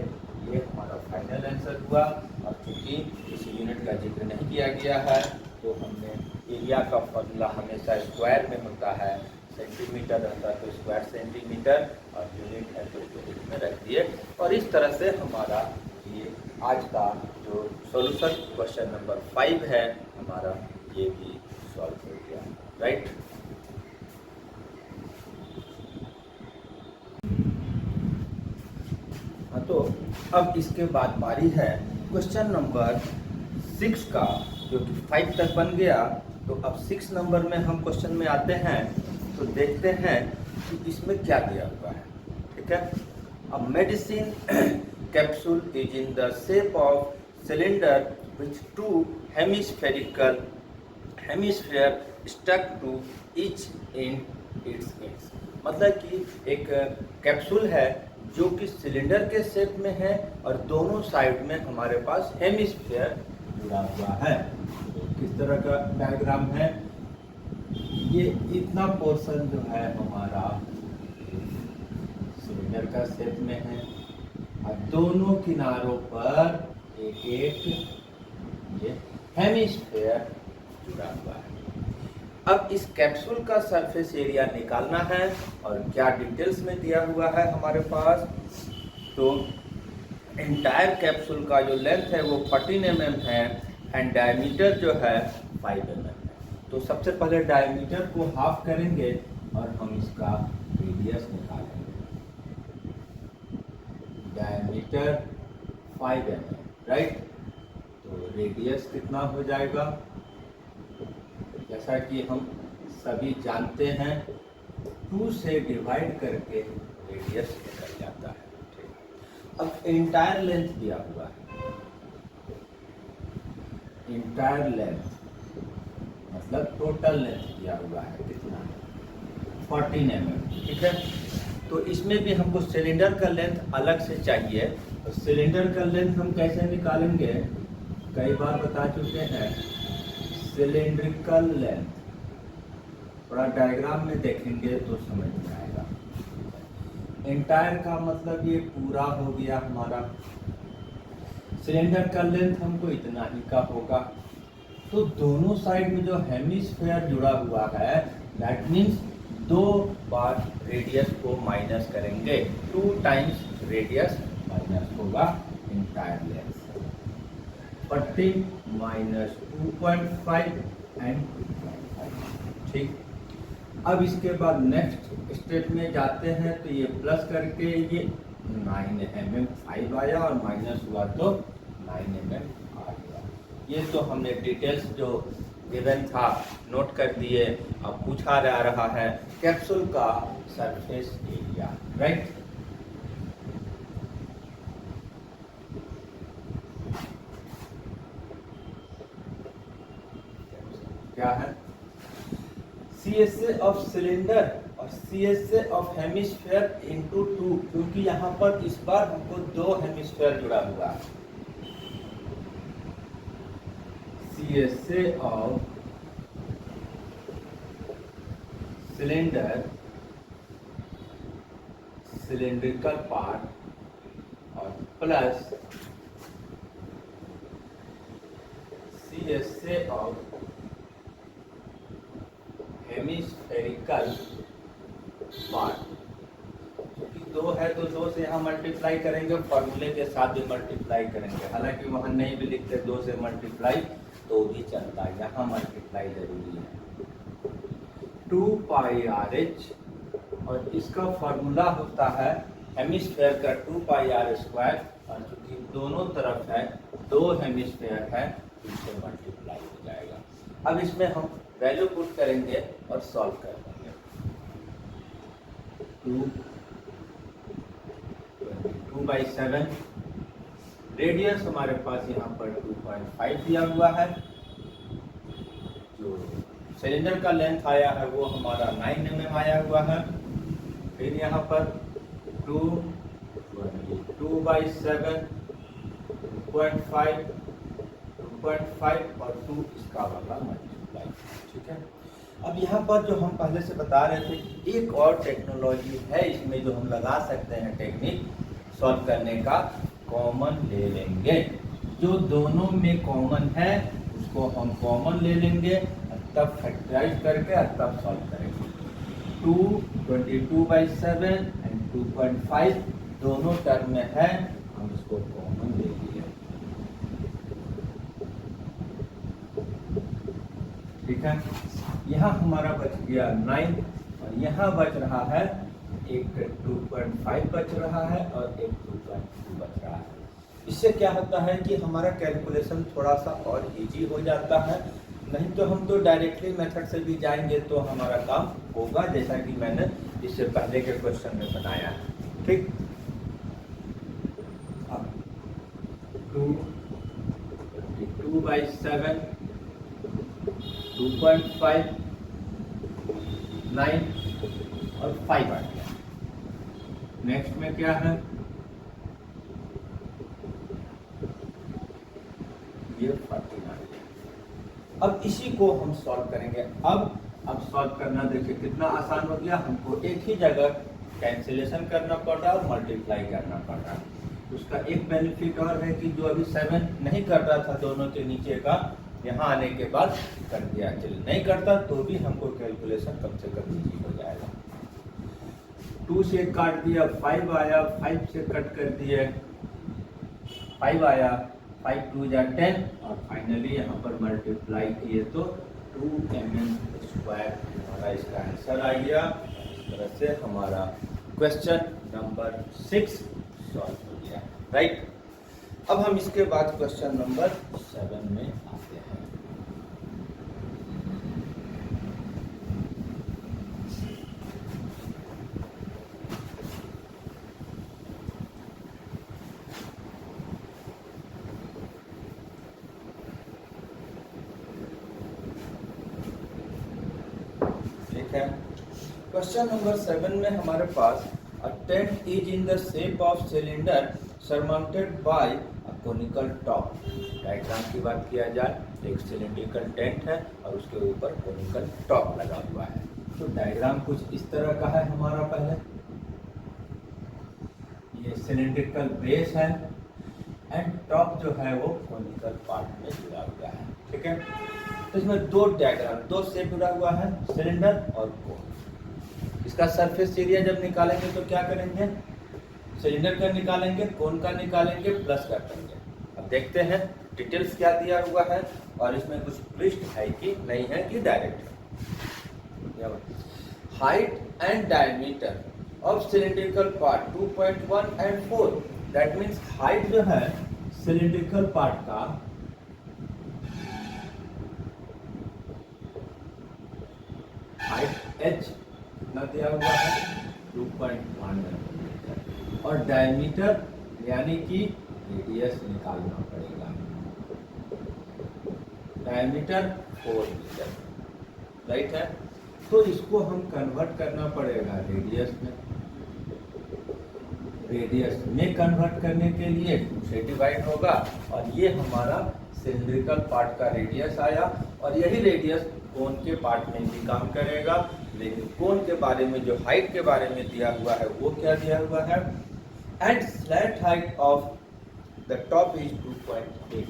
ये हमारा फाइनल आंसर हुआ। और चूंकि इस यूनिट का जिक्र नहीं किया गया है तो हमने एरिया का फॉर्मूला हमेशा स्क्वायर में होता है, सेंटीमीटर रहता है तो स्क्वायर सेंटीमीटर, और यूनिट है तो यूनिट में रख दिए। और इस तरह से हमारा ये आज का जो सॉल्यूशन क्वेश्चन नंबर 5 है हमारा, ये भी सॉल्व हो गया, राइट। तो अब इसके बाद बारी है क्वेश्चन नंबर 6 का, जो कि 5 तक बन गया। तो अब 6 नंबर में हम क्वेश्चन में आते हैं तो देखते हैं कि इसमें क्या दिया हुआ है, ठीक है। अब medicine capsule is in the shape of cylinder which 2 hemispherical hemisphere stuck to each in its ends. मतलब कि एक कैप्सूल है जो कि सिलेंडर के शेप में है और दोनों साइड में हमारे पास हेमिस्फेयर जुड़ा हुआ है। तो किस तरह का डायग्राम है, ये इतना पोर्शन जो है हमारा सिलेंडर का शेप में है और दोनों किनारों पर एक एक ये हेमिस्फेयर जुड़ा हुआ है। अब इस कैप्सूल का सरफेस एरिया निकालना है, और क्या डिटेल्स में दिया हुआ है हमारे पास। तो एंटायर कैप्सूल का जो लेंथ है वो 14 mm है एंड डायमीटर जो है 5 mm है। तो सबसे पहले डायमीटर को हाफ करेंगे और हम इसका रेडियस निकालेंगे। Diameter 5 mm, right. तो रेडियस कितना हो जाएगा, जैसा कि हम सभी जानते हैं 2 से डिवाइड करके रेडियस निकल जाता है। ठीक। अब इंटायर लेंथ दिया हुआ है, इंटायर लेंथ मतलब टोटल लेंथ दिया हुआ है कितना, 14 mm। ठीक है, तो इसमें भी हमको सिलेंडर का लेंथ अलग से चाहिए। तो सिलेंडर का लेंथ हम कैसे निकालेंगे, कई बार बता चुके हैं। सिलेंड्रिकल लेंथ थोड़ा डायग्राम में देखेंगे तो समझ में आएगा। एंटायर का मतलब ये पूरा हो गया हमारा। सिलेंडर का लेंथ हमको इतना ही का होगा। तो दोनों साइड में जो हेमिस्फेयर जुड़ा हुआ है, दैट मीन्स 2 बार रेडियस को माइनस करेंगे, 2 टाइम्स रेडियस माइनस होगा एंटायर लेंथ। 14 minus 2.5 and 2.5। ठीक। अब इसके बाद नेक्स्ट स्टेप में जाते हैं तो ये प्लस करके ये 9 mm 5 आया और माइनस हुआ तो 9 mm आ गया। ये तो हमने डिटेल्स जो गिवन था नोट कर दिए। अब पूछा जा रहा है कैप्सूल का सरफेस एरिया, राइट। क्या है, CSA ऑफ सिलेंडर और CSA ऑफ हेमिस्फेयर इनटू 2, क्योंकि यहाँ पर इस बार हमको 2 हेमिस्फेयर जुड़ा हुआ है। CSA of cylinder, cylindrical part और plus CSA of hemispherical part. क्योंकि 2 है तो 2 से यहाँ मल्टीप्लाई करेंगे, फॉर्मूले के साथ भी मल्टीप्लाई करेंगे। हालांकि वहाँ नहीं भी लिखते 2 से मल्टीप्लाई तो भी चलता है, यहाँ मल्टीप्लाई जरूरी है। 2πRH और इसका फॉर्मूला होता है हेमिस्फेयर का 2πr²। और चूंकि दोनों तरफ है, 2 हेमिस्फेयर है, इससे मल्टीप्लाई हो जाएगा। अब इसमें हम वैल्यू पुट करेंगे और सॉल्व कर देंगे। 2/7 रेडियस हमारे पास यहाँ पर 2.5 दिया हुआ है। जो सिलेंडर का लेंथ आया है वो हमारा 9 mm आया हुआ है। फिर यहाँ पर 2/7 2.5 2.5 और 2 इसका वाला मल्टीप्लाई। ठीक है। अब यहाँ पर जो हम पहले से बता रहे थे एक और टेक्नोलॉजी है इसमें जो हम लगा सकते हैं टेक्निक सॉल्व करने का, कॉमन ले लेंगे। जो दोनों में कॉमन है उसको हम कॉमन ले लेंगे, तब फैक्टराइज करके तब सॉल्व करेंगे। 22/7 एंड 2.5 दोनों टर्म में है, हम इसको कॉमन ले लिए। ठीक है। यहाँ हमारा बच गया 9 और यहाँ बच रहा है एक 2.5 बच रहा है और एक 2.2 बच रहा है। इससे क्या होता है कि हमारा कैलकुलेशन थोड़ा सा और इजी हो जाता है। नहीं तो हम तो डायरेक्टली मेथड से भी जाएंगे तो हमारा काम होगा, जैसा कि मैंने इससे पहले के क्वेश्चन में बताया है। ठीक। अब 2/7 2.5 9 और 5 आ गया। नेक्स्ट में क्या है, ये 14 आ गया। अब इसी को हम सॉल्व करेंगे। अब सॉल्व करना देखिए कितना आसान हो गया। हमको एक ही जगह कैंसिलेशन करना पड़ रहा है और मल्टीप्लाई करना पड़ रहा है। उसका एक बेनिफिट और है कि जो अभी 7 नहीं कर रहा था दोनों के नीचे का, यहाँ आने के बाद कर दिया। चलिए नहीं करता तो भी हमको कैलकुलेशन कम से कम इजी हो जाएगा। 2 से काट दिया, 5 आया, 5 से कट कर दिए, 5 आया, 5 2 जा 10 और फाइनली यहाँ पर मल्टीप्लाई किए तो 2 mm² हमारा इसका आंसर आ गया। इस तरह से हमारा क्वेश्चन नंबर 6 सॉल्व हो गया, राइट। अब हम इसके बाद क्वेश्चन नंबर 7 में आते हैं। ठीक है, क्वेश्चन नंबर 7 में हमारे पास a tent is in the shape of cylinder surmounted by a conical top। Diagram की बात किया जाए, एक सिलिंड्रिकल टेंट है और उसके ऊपर कोनिकल टॉप लगा हुआ है। तो डायग्राम कुछ इस तरह का है हमारा। पहले ये सिलिंड्रिकल बेस है एंड टॉप जो है वो कोनिकल पार्ट में जुड़ा हुआ है। ठीक है, तो इसमें दो डायग्राम, दो शेप जुड़ा हुआ है, सिलेंडर और कोन। इसका सरफेस एरिया जब निकालेंगे तो क्या करेंगे, सिलेंडर का निकालेंगे, कोन का निकालेंगे, प्लस कर देंगे। अब देखते हैं डिटेल्स क्या दिया हुआ है और इसमें कुछ ट्विस्ट है कि नहीं है कि डायरेक्ट है। Height and diameter of cylindrical part 2.1 and 4। That means height जो है सिलिंड्रिकल पार्ट का हाइट h कितना दिया हुआ है 2.1 और डायमीटर यानी कि रेडियस निकालना पड़ेगा, डायमीटर 4 मीटर, राइट है। तो इसको हम कन्वर्ट करना पड़ेगा रेडियस में। रेडियस में कन्वर्ट करने के लिए 2 से डिवाइड होगा और ये हमारा सिलिंड्रिकल पार्ट का रेडियस आया और यही रेडियस कोन के पार्ट में भी काम करेगा। लेकिन कोन के बारे में, जो हाइट के बारे में दिया हुआ है वो क्या दिया हुआ है, and slant height of the top is 2.8।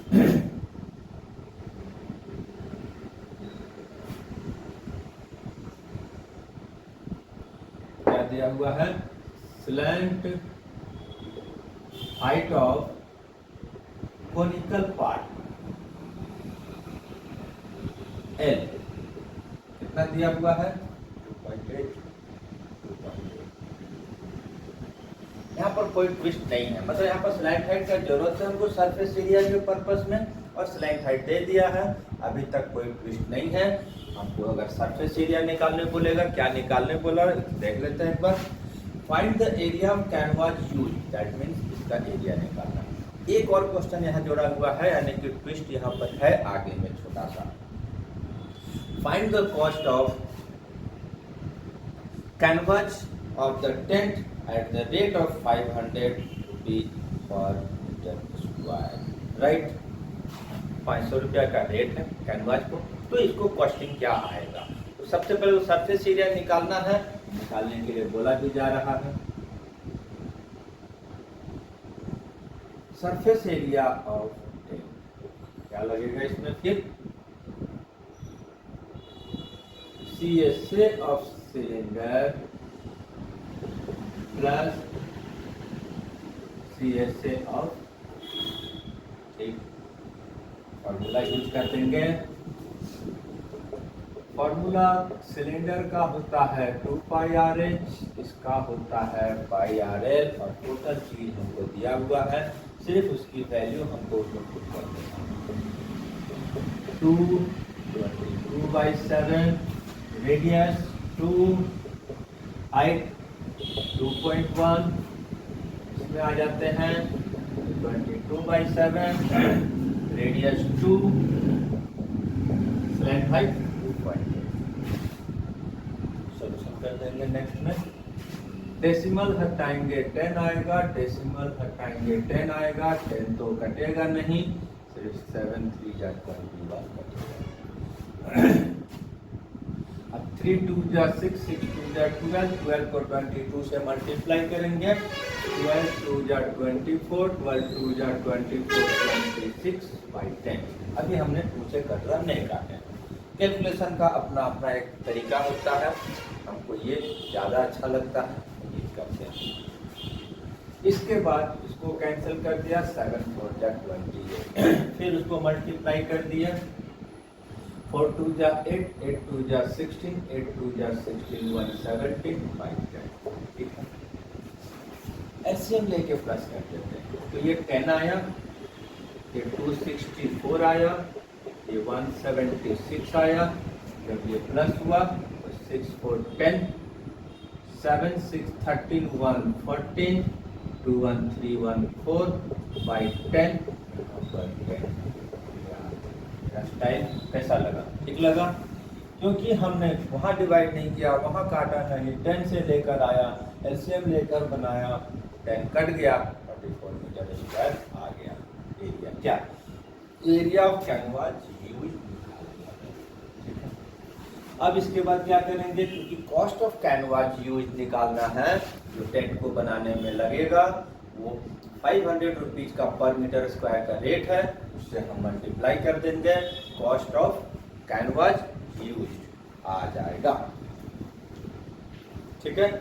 क्या दिया हुआ है, slant height of conical part L कितना दिया हुआ है 2.8। यहाँ पर कोई ट्विस्ट नहीं है, मतलब यहाँ पर स्लैंट हाइट का जरूरत है हमको सरफेस एरिया के पर्पस में और स्लैंट हाइट दे दिया है। अभी तक कोई ट्विस्ट नहीं है। हमको अगर सरफेस एरिया निकालने बोलेगा, क्या निकालने बोला देख लेते हैं एक बार। Find the area of canvas use, that means इसका एरिया निकालना। एक और क्वेश्चन यहाँ जोड़ा हुआ है, यानी कि ट्विस्ट यहाँ पर है आगे में छोटा सा। Find the cost of canvas of the tent at the rate of 500 rupees per meter square, right. 500 रुपया का रेट है कैनवास को, तो इसको कॉस्टिंग क्या आएगा। तो सबसे पहले सरफेस एरिया निकालना है, निकालने के लिए बोला भी जा रहा है। सरफेस एरिया ऑफ टेंट क्या लगेगा इसमें, फिर CSA of cylinder plus CSA of, ठीक, फॉर्मूला यूज कर देंगे। फॉर्मूला सिलेंडर का होता है 2πRH, इसका होता है πRL और टोटल चीज हमको दिया हुआ है, सिर्फ उसकी वैल्यू हमको उसमें पुट कर देना। 2/7 रेडियस 2, हाइट 2.1, इसमें आ जाते हैं 22/7, रेडियस 2, स्लैंट हाइट 2.8। सॉल्यूशन कर देंगे। नेक्स्ट में डेसिमल हटाएंगे 10 आएगा, डेसिमल हटाएंगे 10 आएगा, 10 तो कटेगा नहीं, सिर्फ 7 3 जा 21 कटेगा। 3 2 जा 6, 6 2 जा 12, 12 को 22 से मल्टीप्लाई करेंगे, 12 2 जा 24, 12 2 जा 24, 26/10। अभी हमने 2 से कटरा नहीं काटे। कैलकुलेशन का अपना अपना एक तरीका होता है, हमको ये ज़्यादा अच्छा लगता है, ये करते हैं। इसके बाद इसको कैंसिल कर दिया, 7 4 जा 28, फिर उसको मल्टीप्लाई कर दिया, 4 2 जा 8, 8 2 जा 16, 8 2 जा 16, 117/10। ठीक है, एलसीएम लेके प्लस कर देते हैं। तो ये 10 आया, ये 264 आया, ये 176 आया, जब ये प्लस हुआ तो 6 4 10, 7 6 13 1 14, 2 1 3 1 4 5 10, टाइम कैसा लगा? ठीक लगा? क्योंकि हमने वहाँ डिवाइड नहीं किया, वहाँ काटा नहीं, 10 से लेकर आया, एलसीएम लेकर बनाया, 10 कट गया, 44 मीटर स्क्वायर आ गया एरिया। क्या? Area of canvas use. अब इसके बाद क्या करेंगे? क्योंकि कॉस्ट ऑफ कैनवास यूज निकालना है, जो टेंट को बनाने में लगेगा, वो 500 रुपीज का पर मीटर स्क्वायर का रेट है, उससे हम मल्टीप्लाई कर देंगे, कॉस्ट ऑफ कैनवास यूज आ जाएगा। ठीक है?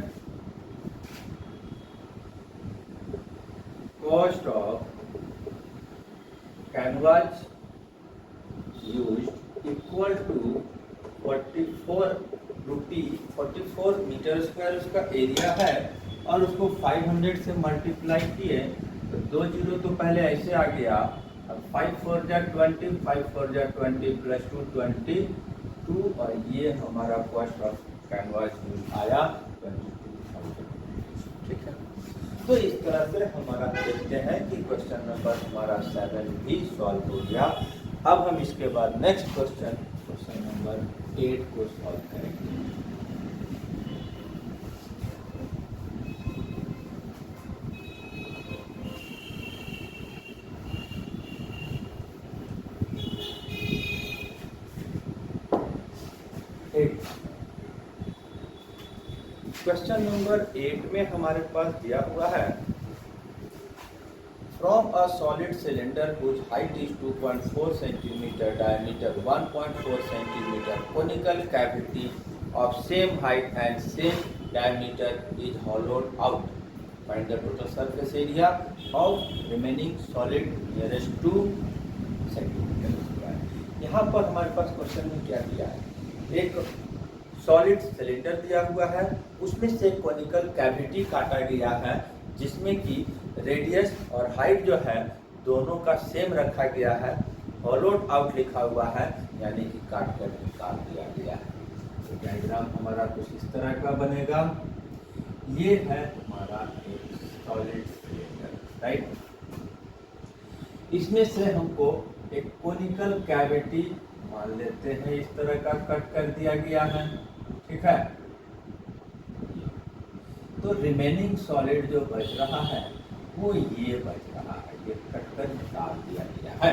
Cost of canvas use equal to 44 metre square उसका एरिया है, और उसको 500 से मल्टीप्लाई किए तो 2 जीरो तो पहले ऐसे आ गया, अब 5 4 जा 20, 5 4 जा 20 प्लस 2 22, और ये हमारा कॉस्ट ऑफ कैनवास यूज आया 22,000। ठीक है? तो इस तरह से हमारा देखते हैं कि क्वेश्चन नंबर हमारा 7 भी सॉल्व हो गया। अब हम इसके बाद नेक्स्ट क्वेश्चन नंबर 8 को सॉल्व करेंगे। क्वेश्चन नंबर 8 में हमारे पास दिया हुआ है, from a solid cylinder whose height is 2.4 centimeter, diameter 1.4 centimeter, conical cavity of same height and same diameter is hollowed out. Find the total surface area of remaining solid nearest to centimeter square. यहाँ पर हमारे पास question में क्या दिया है? एक solid cylinder दिया हुआ है, उसमें से कोनिकल कैविटी काटा गया है, जिसमें कि रेडियस और हाइट जो है दोनों का सेम रखा गया है, हॉलोड आउट लिखा हुआ है, यानी कि काट कर निकाल दिया गया है। तो डायग्राम हमारा कुछ इस तरह का बनेगा। ये है हमारा एक सॉलिड सिलेंडर, राइट? इसमें से हमको एक कोनिकल कैविटी मान लेते हैं, इस तरह का कट कर दिया गया है। ठीक है? तो रिमेनिंग सॉलिड जो बच रहा है वो ये बच रहा है, ये कट कर निकाल दिया गया है।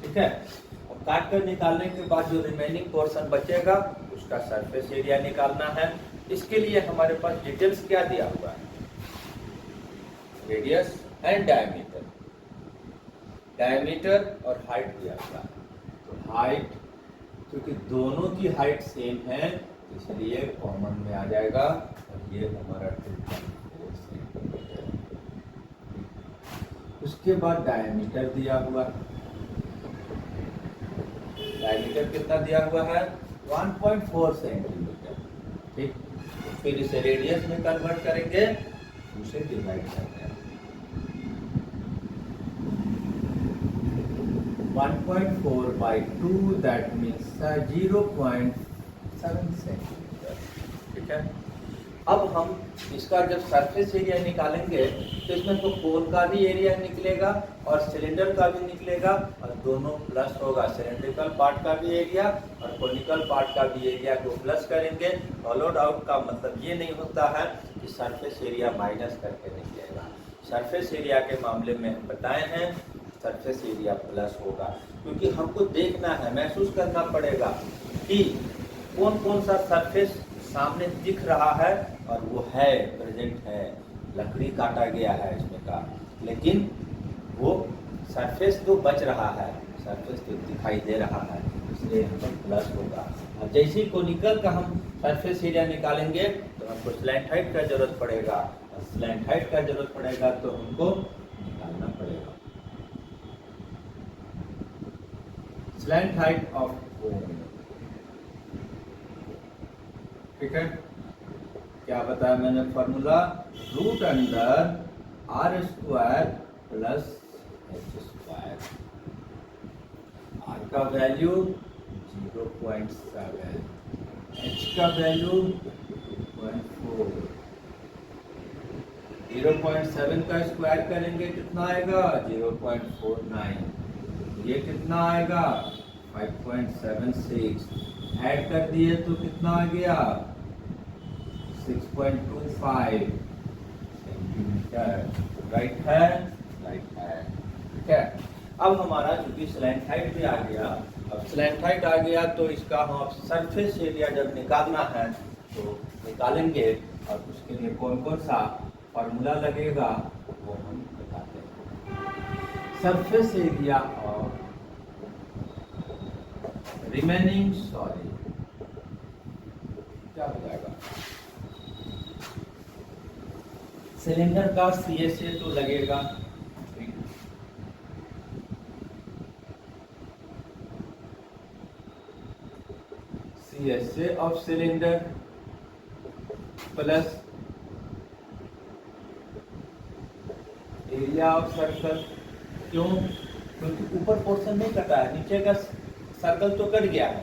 ठीक है? और काट कर निकालने के बाद जो रिमेनिंग पोर्शन बचेगा उसका सरफेस एरिया निकालना है। इसके लिए हमारे पास डिटेल्स क्या दिया हुआ है? रेडियस एंड डायमीटर, डायमीटर और हाइट दिया हुआ है। तो हाइट, क्योंकि दोनों की हाइट सेम है इसलिए कॉमन में आ जाएगा, और ये हमारा 2.4 सेंटीमीटर। उसके बाद डायमीटर दिया हुआ, डायमीटर कितना दिया हुआ है? 1.4 सेंटीमीटर। ठीक? फिर इसे रेडियस में कन्वर्ट करेंगे, उसे डिवाइड करते हैं। 1.4 by 2 that means 0.7 सेंटीमीटर। ठीक है? अब हम इसका जब सरफेस एरिया निकालेंगे तो इसमें तो कोन का भी एरिया निकलेगा और सिलेंडर का भी निकलेगा, और दोनों प्लस होगा। सिलेंड्रिकल पार्ट का भी एरिया और कोनिकल पार्ट का भी एरिया को प्लस करेंगे। हॉलोड आउट का मतलब ये नहीं होता है कि सरफेस एरिया माइनस करके निकलेगा। सरफेस एरिया के मामले में हम बताए हैं सरफेस एरिया प्लस होगा, क्योंकि हमको देखना है, महसूस करना पड़ेगा कि कौन कौन सा सरफेस सामने दिख रहा है, और वो है, प्रेजेंट है। लकड़ी काटा गया है इसमें का, लेकिन वो सरफेस तो बच रहा है, सरफेस तो दिखाई दे रहा है, इसलिए हम प्लस होगा। और जैसे ही कोनिकल का हम सरफेस एरिया निकालेंगे तो हमको स्लैंट हाइट का जरूरत पड़ेगा, और स्लैंट हाइट का जरूरत पड़ेगा तो हमको निकालना पड़ेगा स्लैंट हाइट ऑफ कोन। ठीक है? क्या बताया मैंने formula? Root under R square plus H square. का वैल्यू 0.7, h का वैल्यू 0.4। 0.7 का स्क्वायर करेंगे कितना आएगा 0.49, ये कितना आएगा 5.76, ऐड कर दिए तो कितना आ गया 6.25 सेंटीमीटर। राइट है, राइट है, ठीक है। अब हमारा चूंकि स्लैंट हाइट भी आ गया, अब स्लैंट हाइट आ गया तो इसका हम सरफेस एरिया जब निकालना है तो निकालेंगे, और उसके लिए कौन कौन सा फॉर्मूला लगेगा वो हम बताते हैं। Surface area of remaining solid क्या हो जाएगा, सिलेंडर का CSA तो लगेगा, CSA of cylinder plus area of circle. क्यों? क्योंकि ऊपर पोर्शन नहीं कटा है, नीचे का सर्कल तो कट गया है,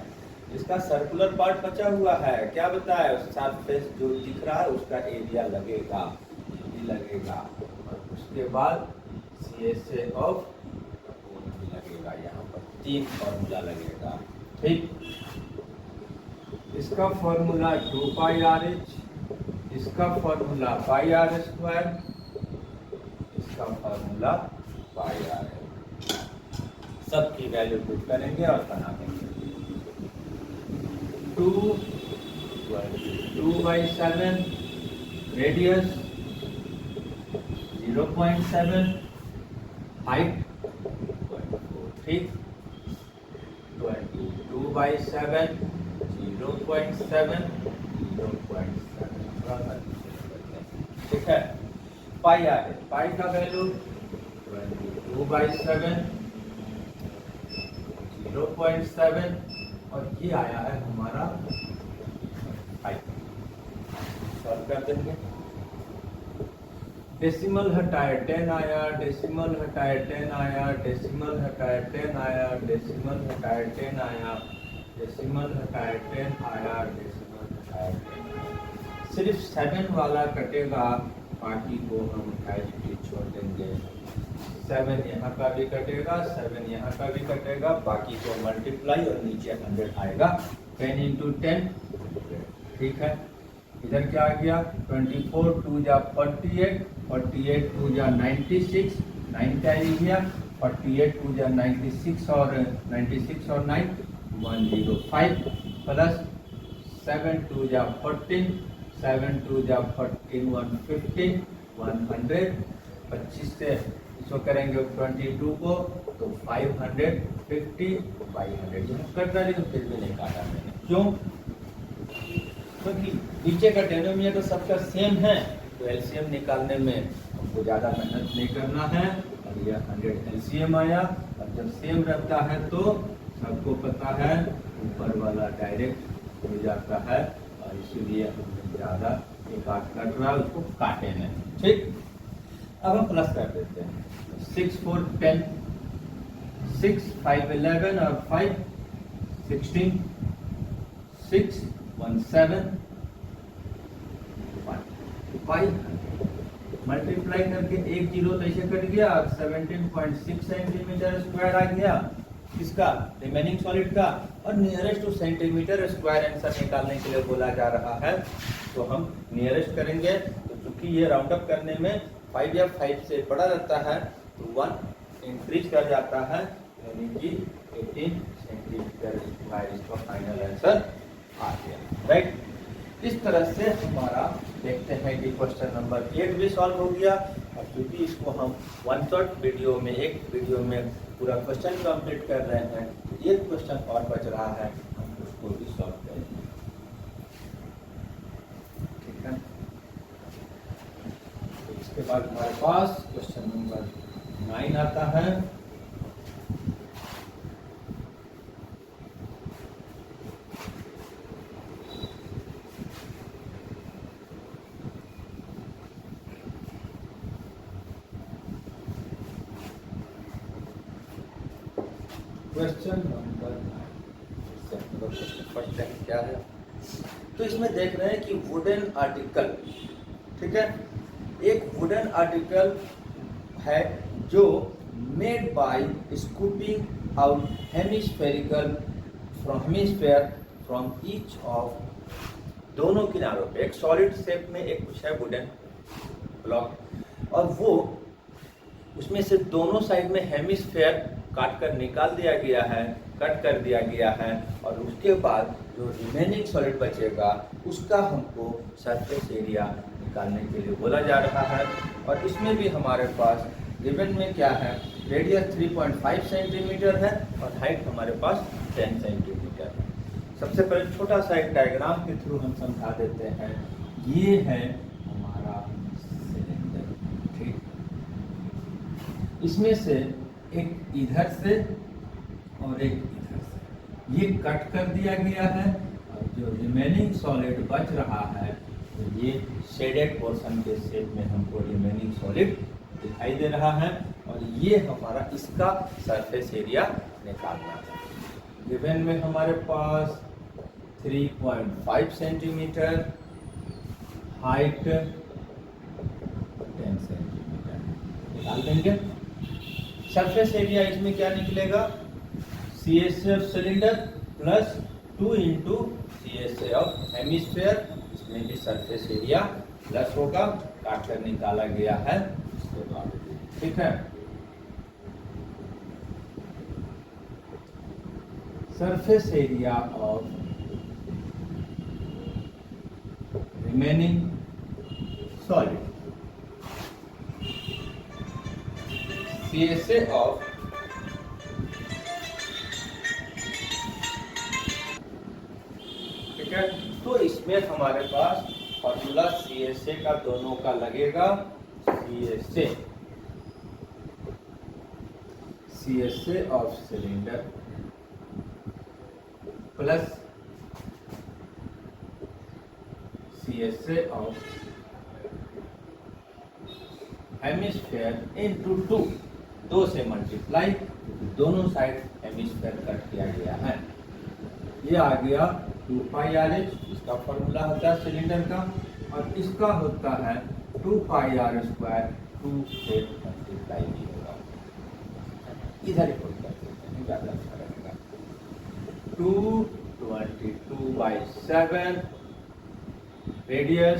इसका सर्कुलर पार्ट बचा हुआ है। क्या बताया, सरफेस जो दिख रहा है उसका एरिया लगेगा, ये लगेगा, और उसके बाद CSA ऑफ लगेगा, यहाँ पर 3 फॉर्मूला लगेगा। ठीक, इसका फॉर्मूला 2πRH, इसका फॉर्मूला πr², इसका फॉर्मूला πRL। सबकी वैल्यू पुट करेंगे और बना देंगे। 2/7 रेडियस 0.7, हाइट 0.4। ठीक, 22/7 0.7 0.7, ठीक है। पाई आ है, पाई का वैल्यू 22/7 0.7, और ये आया है हमारा 5। सॉल्व कर देंगे। डेसिमल हटाए 10 आया, डेसिमल हटाए 10 आया, डेसिमल हटाए 10 आया, डेसिमल हटाए 10 आया, डेसिमल हटाए 10 आया, डेसिमल हटाए 10 आया। सिर्फ 7 वाला कटेगा, बाकी को हम एज इट इज छोड़ देंगे। 7 यहाँ का भी कटेगा, 7 यहाँ का भी कटेगा, बाकी को मल्टीप्लाई और नीचे 100 आएगा। 10 × 10 100। ठीक है, इधर क्या आ गया 24 2 जा 48, 48 2 जा 96, 9 कैरी गया, 48 2 जा 96 और 9 105, प्लस 7 2 जा 14, 7 2 जा 14 150, 100, 25 से इसको करेंगे 22 को तो 550/100। जब कट रहा है तो फिर भी नहीं काटा मैंने, क्यों? क्योंकि नीचे का डिनोमिनेटर सबका सेम है, तो एलसीएम निकालने में हमको ज़्यादा मेहनत नहीं करना है। और ये 100 एलसीएम आया, और जब सेम रहता है तो सबको पता है ऊपर वाला डायरेक्ट हो जाता है, और इसीलिए हमने ज़्यादा एक आध कट रहा है उसको काटे में। ठीक, अब हम प्लस कर देते हैं। 6 4 10, 6 5 11 और 5 16, 6 1 7 1 500। मल्टीप्लाई करके 1 0 तो ऐसे कट गया, 17.6 सेंटीमीटर स्क्वायर आ गया इसका रिमेनिंग सॉलिड का। और nearest two centimetre square answer निकालने के लिए बोला जा रहा है, तो हम नियरेस्ट करेंगे। तो चूंकि ये राउंड अप करने में 5 या 5 से बड़ा रहता है तो 1 इंक्रीज कर जाता है, यानी कि 18 सेंटीमीटर स्क्वायर इसका फाइनल आंसर आ गया। राइट, इस तरह से हमारा देखते हैं कि क्वेश्चन नंबर 8 भी सॉल्व हो गया। और क्योंकि इसको हम वन शॉट वीडियो में, एक वीडियो में पूरा क्वेश्चन कंप्लीट कर रहे हैं, तो एक क्वेश्चन और बच रहा है, हम उसको भी सॉल्व करेंगे। ठीक है, तो इसके बाद हमारे पास क्वेश्चन नंबर 9 आता है। क्वेश्चन नंबर समझते हैं क्या है। तो इसमें देख रहे हैं कि वुडन आर्टिकल, ठीक है, एक वुडन आर्टिकल है जो made by scooping out hemispherical hemisphere from each of, दोनों किनारों पे एक सॉलिड शेप में एक कुछ है वुडन ब्लॉक, और वो उसमें से दोनों साइड में हेमिस्फेयर काट कर निकाल दिया गया है, कट कर दिया गया है, और उसके बाद जो रिमेनिंग सॉलिड बचेगा उसका हमको सरफेस एरिया निकालने के लिए बोला जा रहा है। और इसमें भी हमारे पास गिवन में क्या है, रेडियस 3.5 सेंटीमीटर है और हाइट हमारे पास 10 सेंटीमीटर है। सबसे पहले छोटा सा एक डायग्राम के थ्रू हम समझा देते हैं। ये है हमारा सिलेंडर, ठीक, इसमें से एक इधर से और एक इधर से ये कट कर दिया गया है, और जो रिमेनिंग सॉलिड बच रहा है तो ये शेडेड पोर्शन के शेप में हमको रिमेनिंग सॉलिड दिखाई दे रहा है, और ये हमारा इसका सरफेस एरिया निकालना है। गिवन में हमारे पास 3.5 सेंटीमीटर, हाइट 10 सेंटीमीटर निकाल देंगे। सरफेस एरिया इसमें क्या निकलेगा, CSA of cylinder plus 2 into CSA of hemisphere, इसमें भी सरफेस एरिया प्लस होगा, काट कर निकाला गया है इसके बाद, ठीक है। Surface area of remaining solid, CSA of ठीक है। तो इसमें हमारे पास फॉर्मूला CSA का दोनों का लगेगा, CSA of cylinder plus CSA of hemisphere into 2 से मल्टीप्लाई, दोनों साइड हेमिस्फेयर कट किया गया है। ये आ गया 2 पाई RH, इसका फॉर्मूला होता है सिलेंडर का, और इसका होता है 2 पाई R स्क्वायर, 2 से मल्टीप्लाई भी होगा, इधर ही पुट कर देते हैं, ज़्यादा अच्छा रहेगा। 222/7 रेडियस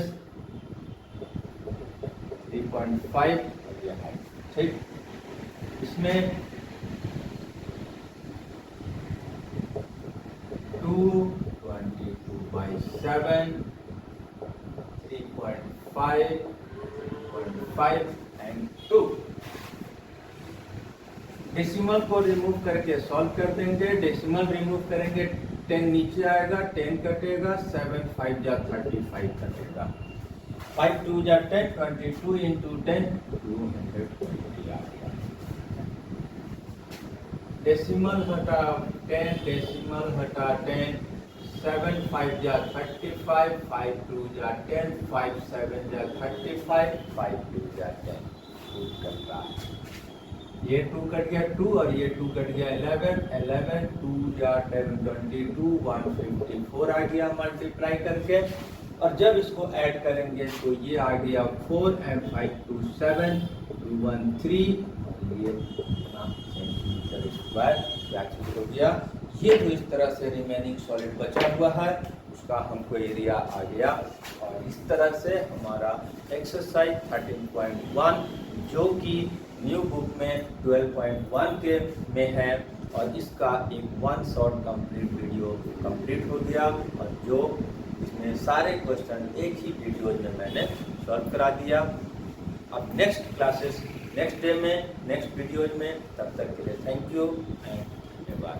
3.5 और ये हाइट, ठीक। इसमें 222/7 3.5 एंड 2, डेसिमल को रिमूव करके सॉल्व कर देंगे। डेसिमल रिमूव करेंगे, 10 नीचे आएगा, 10 कटेगा, 7 5 जा 35 कटेगा, 5 2 जा 10, 22 इंटू 10 220 आ गया। डेसिमल हटा 10, डेसिमल हटा 10, 7 5 जा 35, 5 2 जा 10, 5 7 जा 35, 5 2 जा 10, करता है। ये 2 कट गया 2 और ये 2 कट गया 11, 11 2 जा 10 22, 154 आ गया मल्टीप्लाई करके। और जब इसको ऐड करेंगे तो ये आ गया 4 and 5 2 7 213, और ये सेंटीमीटर स्क्वायर क्या चीज हो गया। ये जो इस तरह से रिमेनिंग सॉलिड बचा हुआ है उसका हमको एरिया आ गया। और इस तरह से हमारा एक्सरसाइज 13.1 जो कि न्यू बुक में 12.1 के में है, और इसका एक 1 शॉट कंप्लीट वीडियो कंप्लीट हो गया, और जो इसमें सारे क्वेश्चन एक ही वीडियो में मैंने सॉल्व करा दिया। अब नेक्स्ट क्लासेस नेक्स्ट डे में नेक्स्ट वीडियोज में, तब तक के लिए थैंक यू एंड बाय।